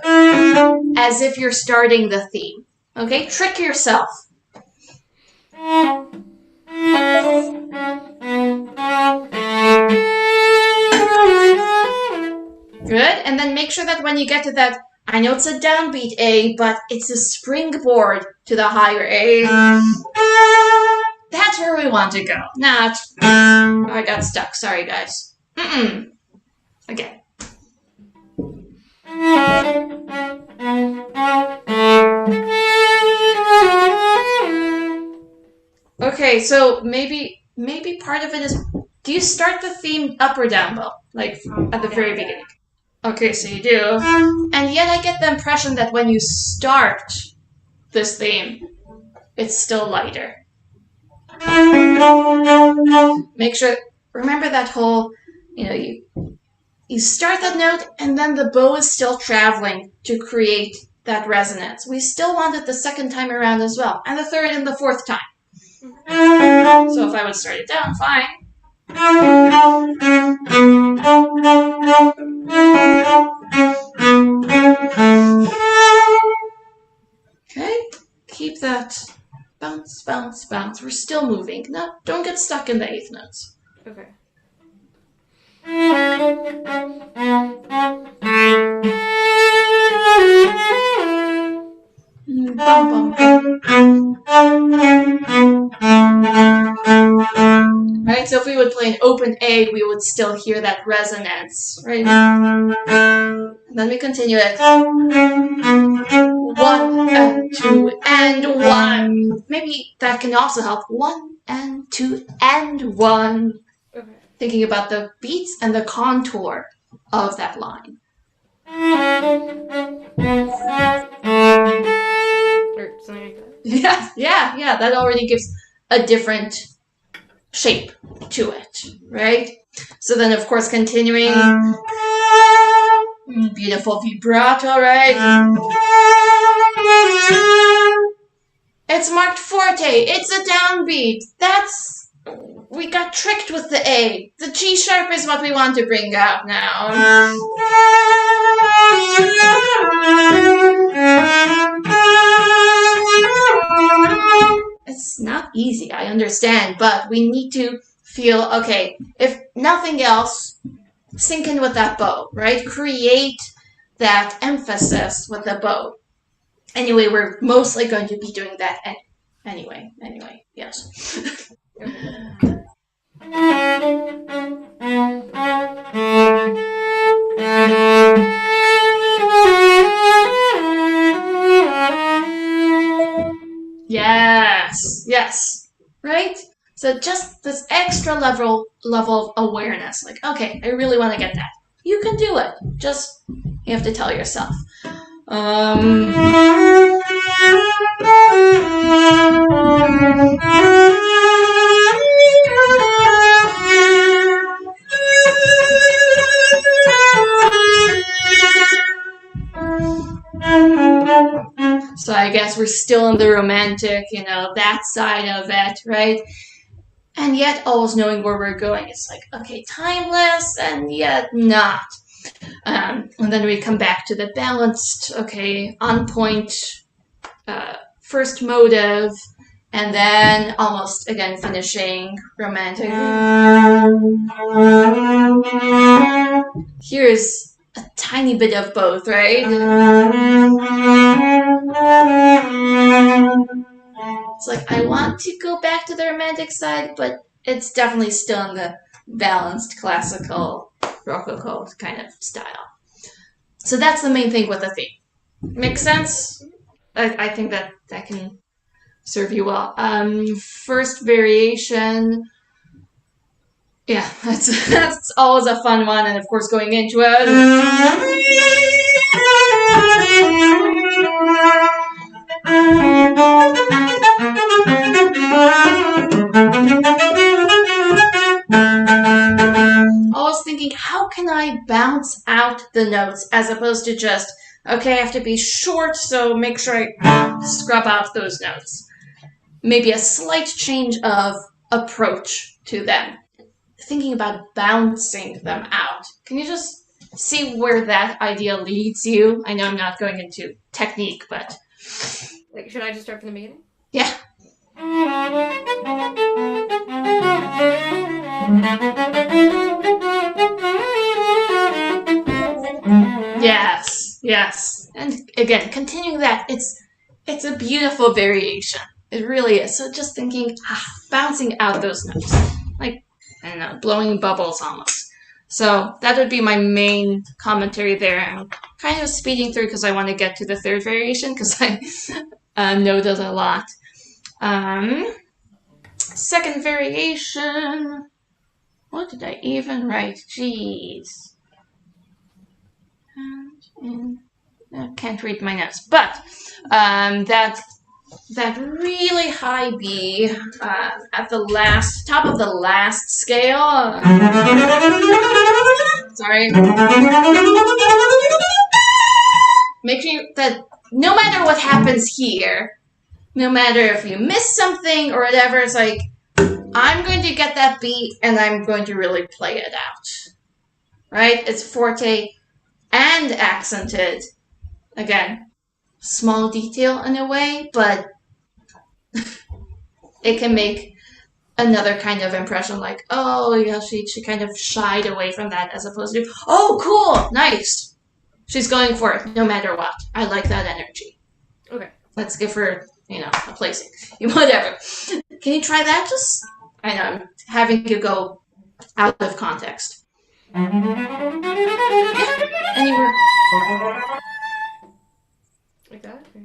as if you're starting the theme. Okay, trick yourself. Good, and then make sure that when you get to that, I know it's a downbeat A, but it's a springboard to the higher A. That's where we want to go. Not, I got stuck, sorry guys. Again. Okay, so maybe part of it is, do you start the theme up or down bow? Like at the very beginning? Okay, so you do. And yet I get the impression that when you start this theme, it's still lighter. Make sure, remember that whole, you start that note and then the bow is still traveling to create that resonance. We still want it the second time around as well, and the third and the fourth time. So if I would start it down, fine. Okay, keep that bounce, bounce, bounce. We're still moving. No, don't get stuck in the eighth notes. Okay. Bum, bum, bum. Right, so if we would play an open A, we would still hear that resonance, right? And then we continue it. 1 and 2 and 1. Maybe that can also help. 1 and 2 and 1. Okay. Thinking about the beats and the contour of that line. Or something like that. Yeah. That already gives a different shape to it, right? So then, of course, continuing. Beautiful vibrato, right? It's marked forte. It's a downbeat. We got tricked with the A. The G sharp is what we want to bring out now. It's not easy, I understand, but we need to feel, okay, if nothing else, sink in with that bow, right? Create that emphasis with the bow. Anyway, we're mostly going to be doing that Anyway, yes. Okay. Yes, right? So just this extra level of awareness. Like, okay, I really want to get that. You can do it. Just you have to tell yourself. So I guess we're still in the romantic, that side of it, right? And yet always knowing where we're going. It's like, okay, timeless, and yet not. And then we come back to the balanced, okay, on point, first motive, and then almost again finishing romantic. Here's a tiny bit of both, right? It's like I want to go back to the romantic side, but it's definitely still in the balanced classical rococo kind of style. So that's the main thing with the theme. Makes sense? I think that can serve you well. First variation. Yeah, that's always a fun one, and of course going into it. Always thinking, how can I bounce out the notes as opposed to just, okay, I have to be short, so make sure I scrub out those notes. Maybe a slight change of approach to them. Thinking about bouncing them out. Can you just see where that idea leads you? I know I'm not going into technique, but... Like, should I just start from the beginning? Yeah. Yes. And again, continuing that, it's a beautiful variation. It really is. So just thinking, bouncing out those notes. Like, I don't know, blowing bubbles almost. So that would be my main commentary there. I'm kind of speeding through because I want to get to the third variation because I know that a lot. Second variation. What did I even write? Jeez. I can't read my notes. But that really high B at the top of the last scale. Sorry. Make sure that no matter what happens here, no matter if you miss something or whatever, it's like, I'm going to get that beat and I'm going to really play it out. Right? It's forte and accented. Again, small detail in a way, but it can make another kind of impression, like, oh, yeah, she kind of shied away from that, as opposed to, oh, cool, nice. She's going for it, no matter what. I like that energy. Okay. Let's give her, a placing. Whatever. Can you try that? Just, I know, I'm having you go out of context. Yeah, anywhere. Like that? Or...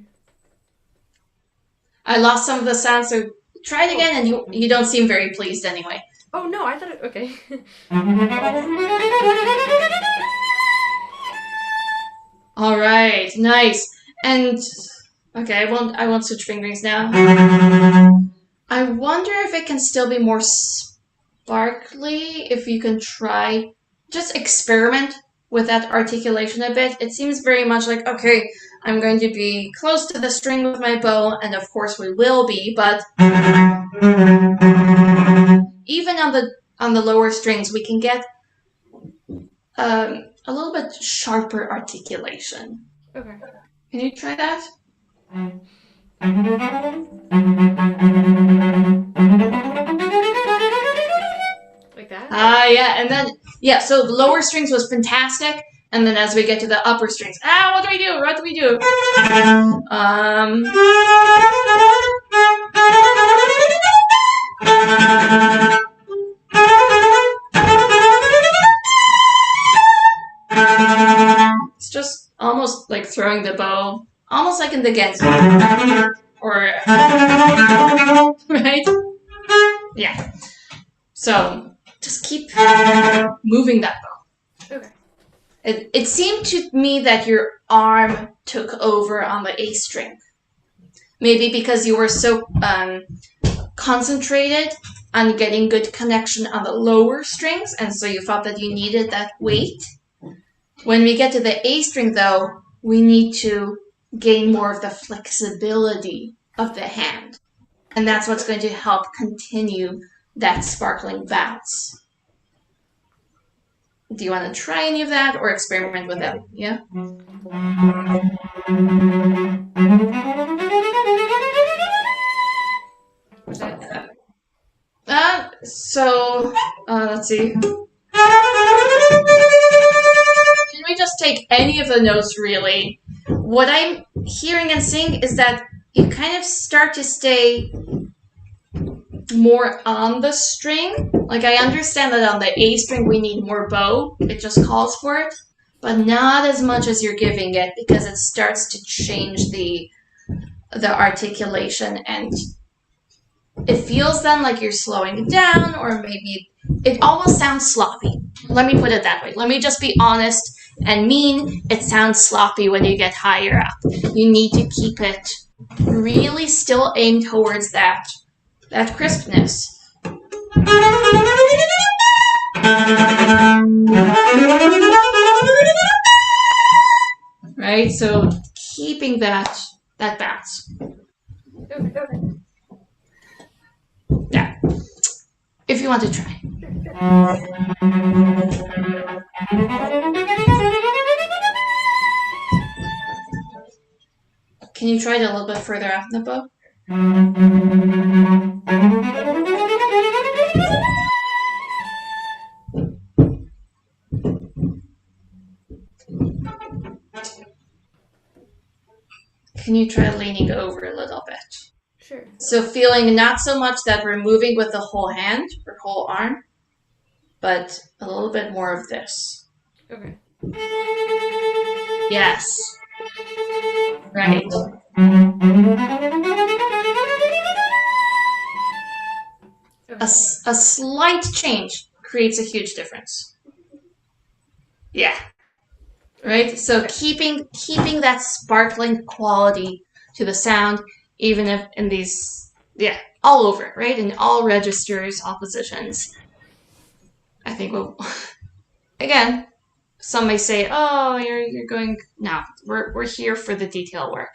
I lost some of the sound, so try it again, and you don't seem very pleased anyway. Oh, no, I thought it... Okay. All right, nice. And, okay, I won't switch fingerings now. I wonder if it can still be more sparkly, if you can try, just experiment with that articulation a bit. It seems very much like, okay, I'm going to be close to the string with my bow, and of course we will be, but even on the lower strings, we can get a little bit sharper articulation. Okay. Can you try that? Like that? Yeah, and then, so the lower strings was fantastic, and then as we get to the upper strings, what do we do? It's just almost like throwing the bow, almost like in the Genzo, or right? Yeah. So just keep moving that bow. Okay. It seemed to me that your arm took over on the A string. Maybe because you were so concentrated on getting good connection on the lower strings, and so you thought that you needed that weight. When we get to the A string, though, we need to gain more of the flexibility of the hand. And that's what's going to help continue that sparkling bounce. Do you want to try any of that or experiment with that? Yeah? Was that? Let's see. Can we just take any of the notes, really? What I'm hearing and seeing is that you kind of start to stay more on the string. Like, I understand that on the A string we need more bow. It just calls for it. But not as much as you're giving it, because it starts to change the articulation, and it feels then like you're slowing it down, or maybe it almost sounds sloppy. Let me put it that way. Let me just be honest and mean. It sounds sloppy when you get higher up. You need to keep it really still aimed towards that crispness. Right? So keeping that bounce. Yeah. If you want to try. Can you try it a little bit further out in the bow? Can you try leaning over a little bit? Sure. So feeling not so much that we're moving with the whole hand or whole arm, but a little bit more of this. Okay. Yes. Right. A slight change creates a huge difference. Yeah. Right? So keeping that sparkling quality to the sound, even if in these, all over, right? In all registers, all positions. I think again, some may say, oh, you're going, no, we're here for the detail work.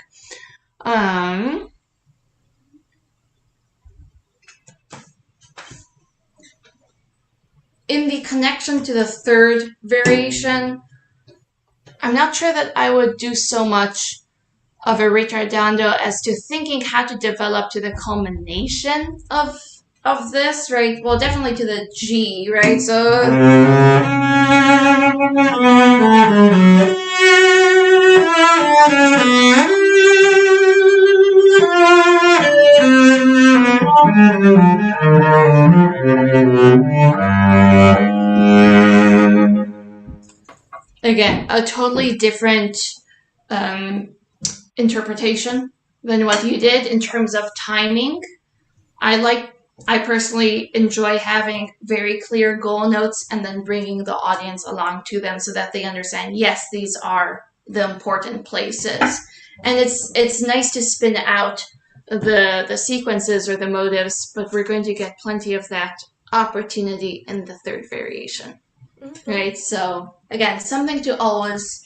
In the connection to the third variation, I'm not sure that I would do so much of a ritardando as to thinking how to develop to the culmination of this, right? Well, definitely to the G, right? So again, a totally different interpretation than what you did in terms of timing. I personally enjoy having very clear goal notes and then bringing the audience along to them so that they understand, yes, these are the important places. And it's nice to spin out the sequences or the motives, but we're going to get plenty of that opportunity in the third variation. Mm-hmm. Right? So again, something to always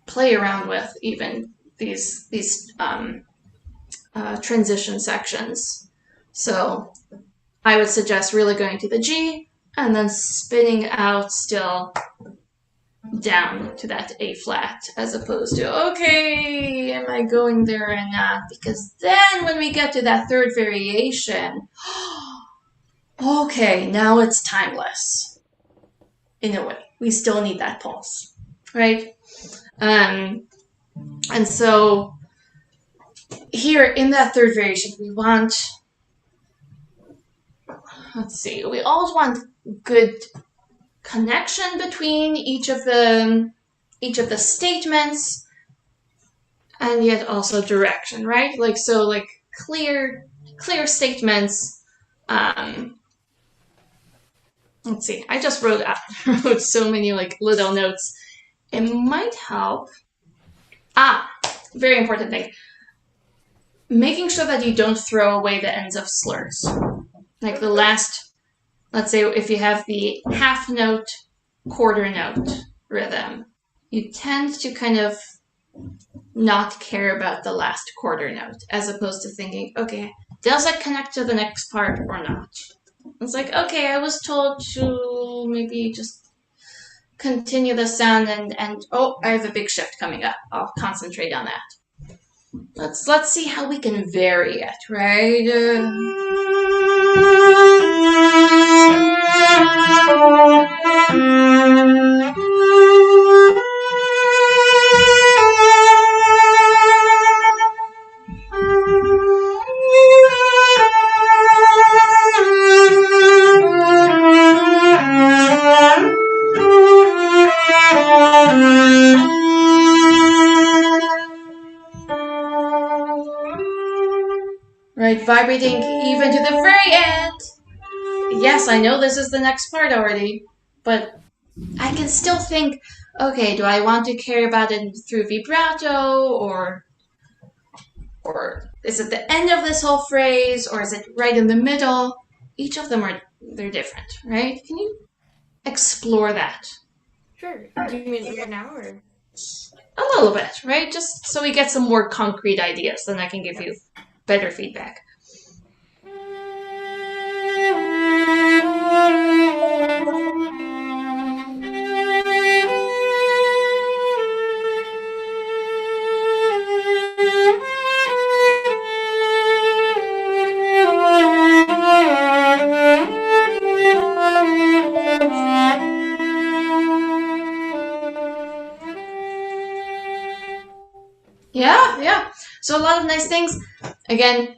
play around with, even these transition sections. So I would suggest really going to the G and then spinning out still down to that A flat, as opposed to, okay, am I going there or not? Because then when we get to that third variation, okay, now it's timeless. In a way, we still need that pulse, right? And so here in that third variation, we want let's see, we always want good connection between each of the statements, and yet also direction, right? Like, so like clear statements. Let's see, I just wrote so many like little notes. It might help. Very important thing. Making sure that you don't throw away the ends of slurs. Like the last, let's say if you have the half note, quarter note rhythm, you tend to kind of not care about the last quarter note, as opposed to thinking, okay, does it connect to the next part or not? It's like, okay, I was told to maybe just continue the sound and oh, I have a big shift coming up. I'll concentrate on that. Let's see how we can vary it, right? Right, vibrating even to the very end. Yes, I know this is the next part already, but I can still think, okay, do I want to care about it through vibrato, or is it the end of this whole phrase, or is it right in the middle? Each of them they're different, right? Can you explore that? Sure. Do you mean right now, or? A little bit, right? Just so we get some more concrete ideas, then I can give you better feedback. Yeah. So a lot of nice things. Again,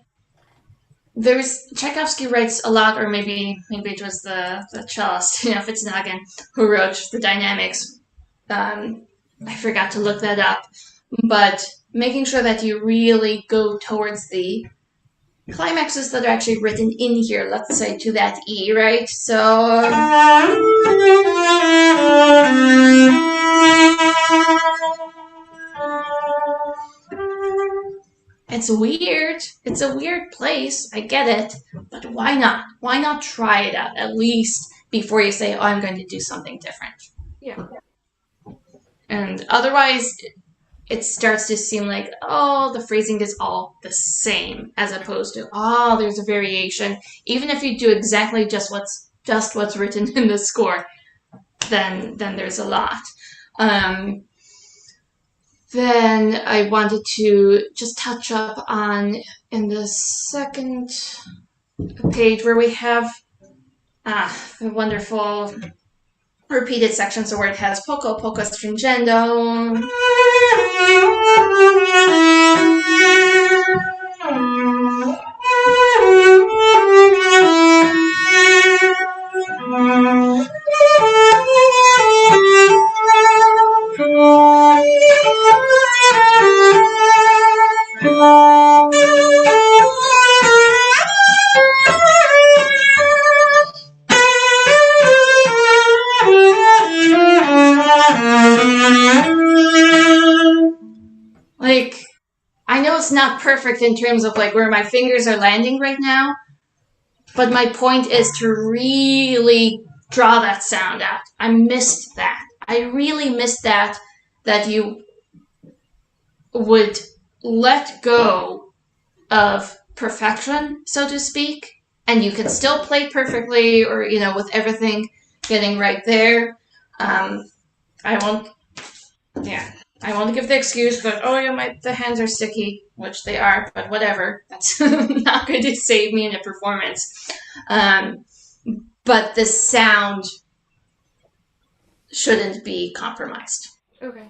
there's Tchaikovsky writes a lot, or maybe it was the cellist, Fitznagan, who wrote the dynamics. I forgot to look that up, but making sure that you really go towards the climaxes that are actually written in here. Let's say to that E, right? So. It's weird. It's a weird place. I get it. But why not? Why not try it out at least before you say, oh, I'm going to do something different? Yeah. And otherwise, it starts to seem like, oh, the phrasing is all the same, as opposed to, oh, there's a variation. Even if you do exactly just what's written in the score, then there's a lot. Then I wanted to just touch up on in the second page where we have the wonderful repeated sections where it has poco, poco stringendo. Like, I know it's not perfect in terms of like where my fingers are landing right now, but my point is to really draw that sound out. I missed that. I really missed that you would let go of perfection, so to speak, and you can still play perfectly, or with everything getting right there. I won't give the excuse, but the hands are sticky, which they are, but whatever. That's not going to save me in a performance. But the sound shouldn't be compromised. Okay.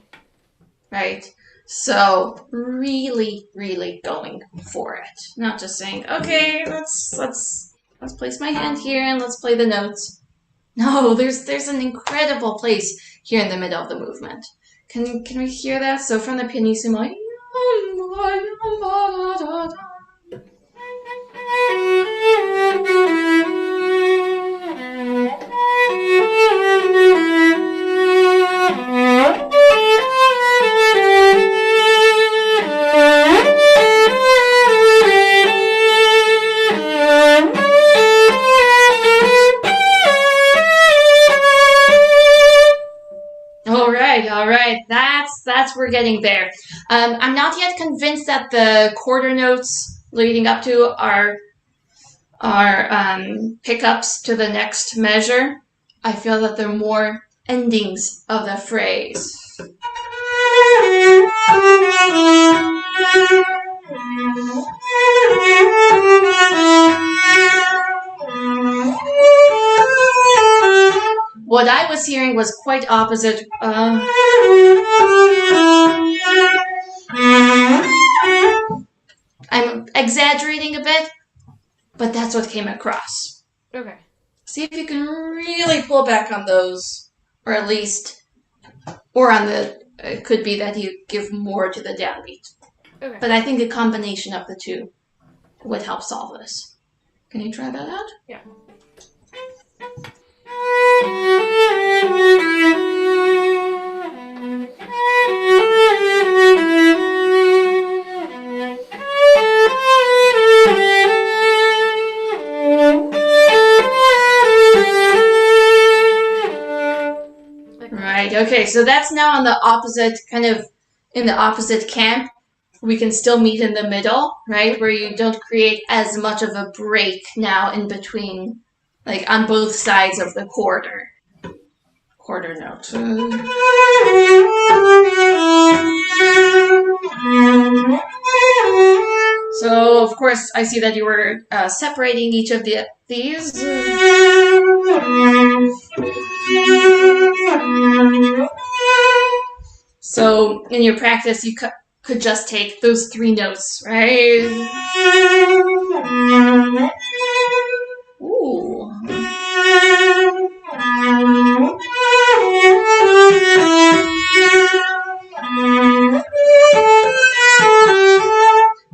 Right? So really, really going for it. Not just saying, okay, let's Let's place my hand here and let's play the notes. No, there's an incredible place here in the middle of the movement. Can we hear that? So from the pianissimo. All right, that's we're getting there. I'm not yet convinced that the quarter notes leading up to are pickups to the next measure. I feel that they're more endings of the phrase. What I was hearing was quite opposite. I'm exaggerating a bit, but that's what came across. Okay. See if you can really pull back on those, or at least, or on the, it could be that you give more to the downbeat. Okay. But I think a combination of the two would help solve this. Can you try that out? Yeah. Right, okay, so that's now on the opposite, kind of in the opposite camp. We can still meet in the middle, right, where you don't create as much of a break now in between, like on both sides of the quarter note. So, of course, I see that you were separating each of these. So, in your practice, you could just take those three notes, right? Ooh.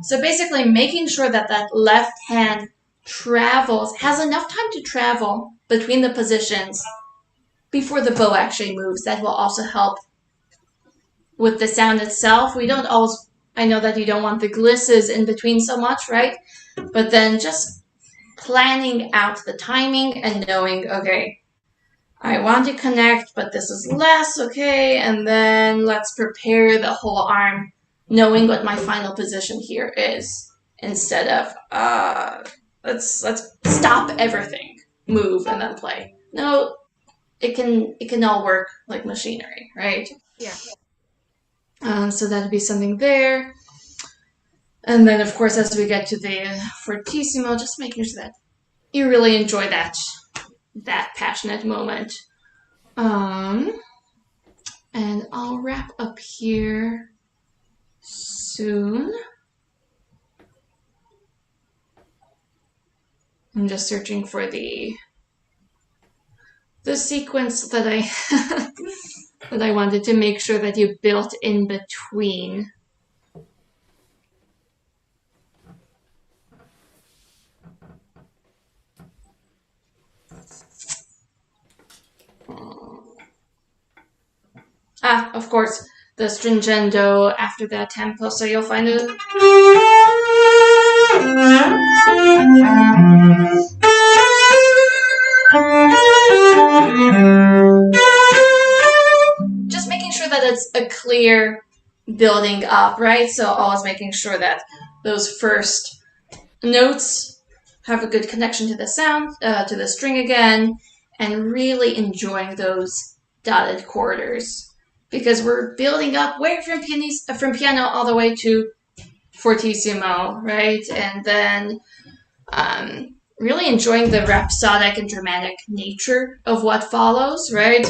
So basically making sure that that left hand has enough time to travel between the positions before the bow actually moves. That will also help with the sound itself. We don't always, I know that you don't want the glisses in between so much, right? But then just planning out the timing and knowing, okay, I want to connect, but this is less, okay, and then let's prepare the whole arm, knowing what my final position here is, instead of, let's stop everything, move, and then play. No, it can all work like machinery, right? Yeah. So that'd be something there. And then, of course, as we get to the fortissimo, just making sure that you really enjoy that passionate moment. And I'll wrap up here soon. I'm just searching for the sequence that I that I wanted to make sure that you built in between. Of course, the stringendo after that tempo, so you'll find it. Just making sure that it's a clear building up, right? So always making sure that those first notes have a good connection to the sound, to the string again, and really enjoying those dotted quarters. Because we're building up way from piano all the way to fortissimo, right? And then really enjoying the rhapsodic and dramatic nature of what follows, right?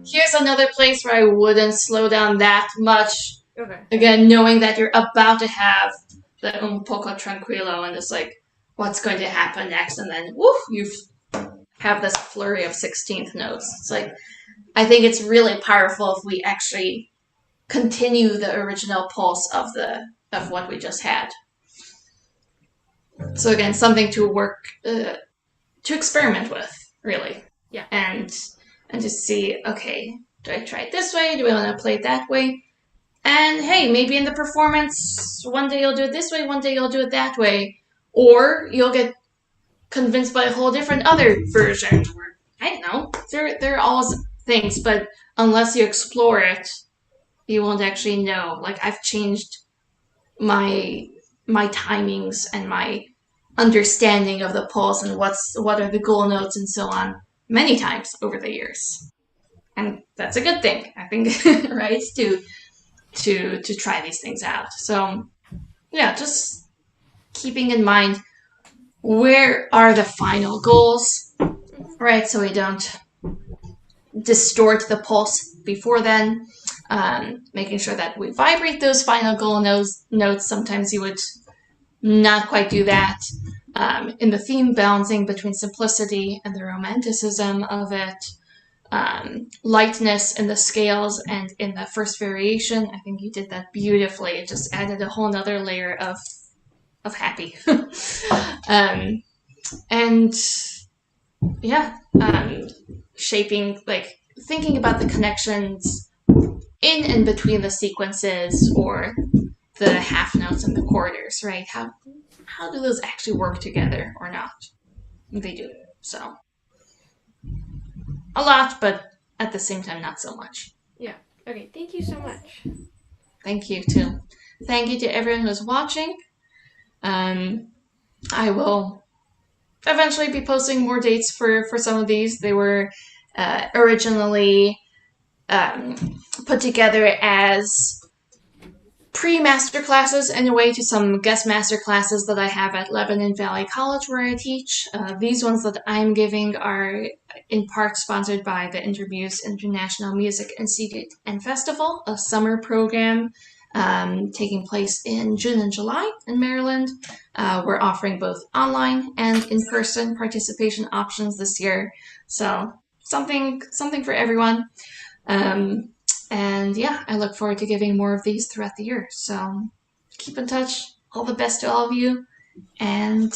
Here's another place where I wouldn't slow down that much. Okay. Again, knowing that you're about to have the un poco tranquilo and it's like, what's going to happen next? And then, woof, you have this flurry of 16th notes. It's like, I think it's really powerful if we actually continue the original pulse of what we just had. So again, something to work, to experiment with, really. Yeah. And just see, okay, do I try it this way? Do I want to play it that way? And hey, maybe in the performance, one day you'll do it this way, one day you'll do it that way. Or you'll get convinced by a whole different other version. Or, I don't know. There are always things, but unless you explore it, you won't actually know. Like, I've changed my timings and my understanding of the pulse and what are the goal notes and so on many times over the years. And that's a good thing, I think, right? To try these things out. So yeah, just keeping in mind where are the final goals, right? So we don't distort the pulse before then. Making sure that we vibrate those final goal notes. Sometimes you would not quite do that. In the theme, balancing between simplicity and the romanticism of it. Lightness in the scales and in the first variation. I think you did that beautifully. It just added a whole nother layer of happy. And yeah, shaping, like thinking about the connections in and between the sequences or the half notes and the quarters, right? How do those actually work together or not? They do. So a lot, but at the same time, not so much. Yeah. Okay. Thank you so much. Thank you, too. Thank you to everyone who's watching. I will eventually be posting more dates for some of these. They were originally put together as pre-masterclasses in a way to some guest masterclasses that I have at Lebanon Valley College where I teach. These ones that I'm giving are in part sponsored by the Interviews International Music Institute and Festival, a summer program taking place in June and July in Maryland. We're offering both online and in-person participation options this year. So something for everyone. And yeah, I look forward to giving more of these throughout the year. So keep in touch. All the best to all of you. And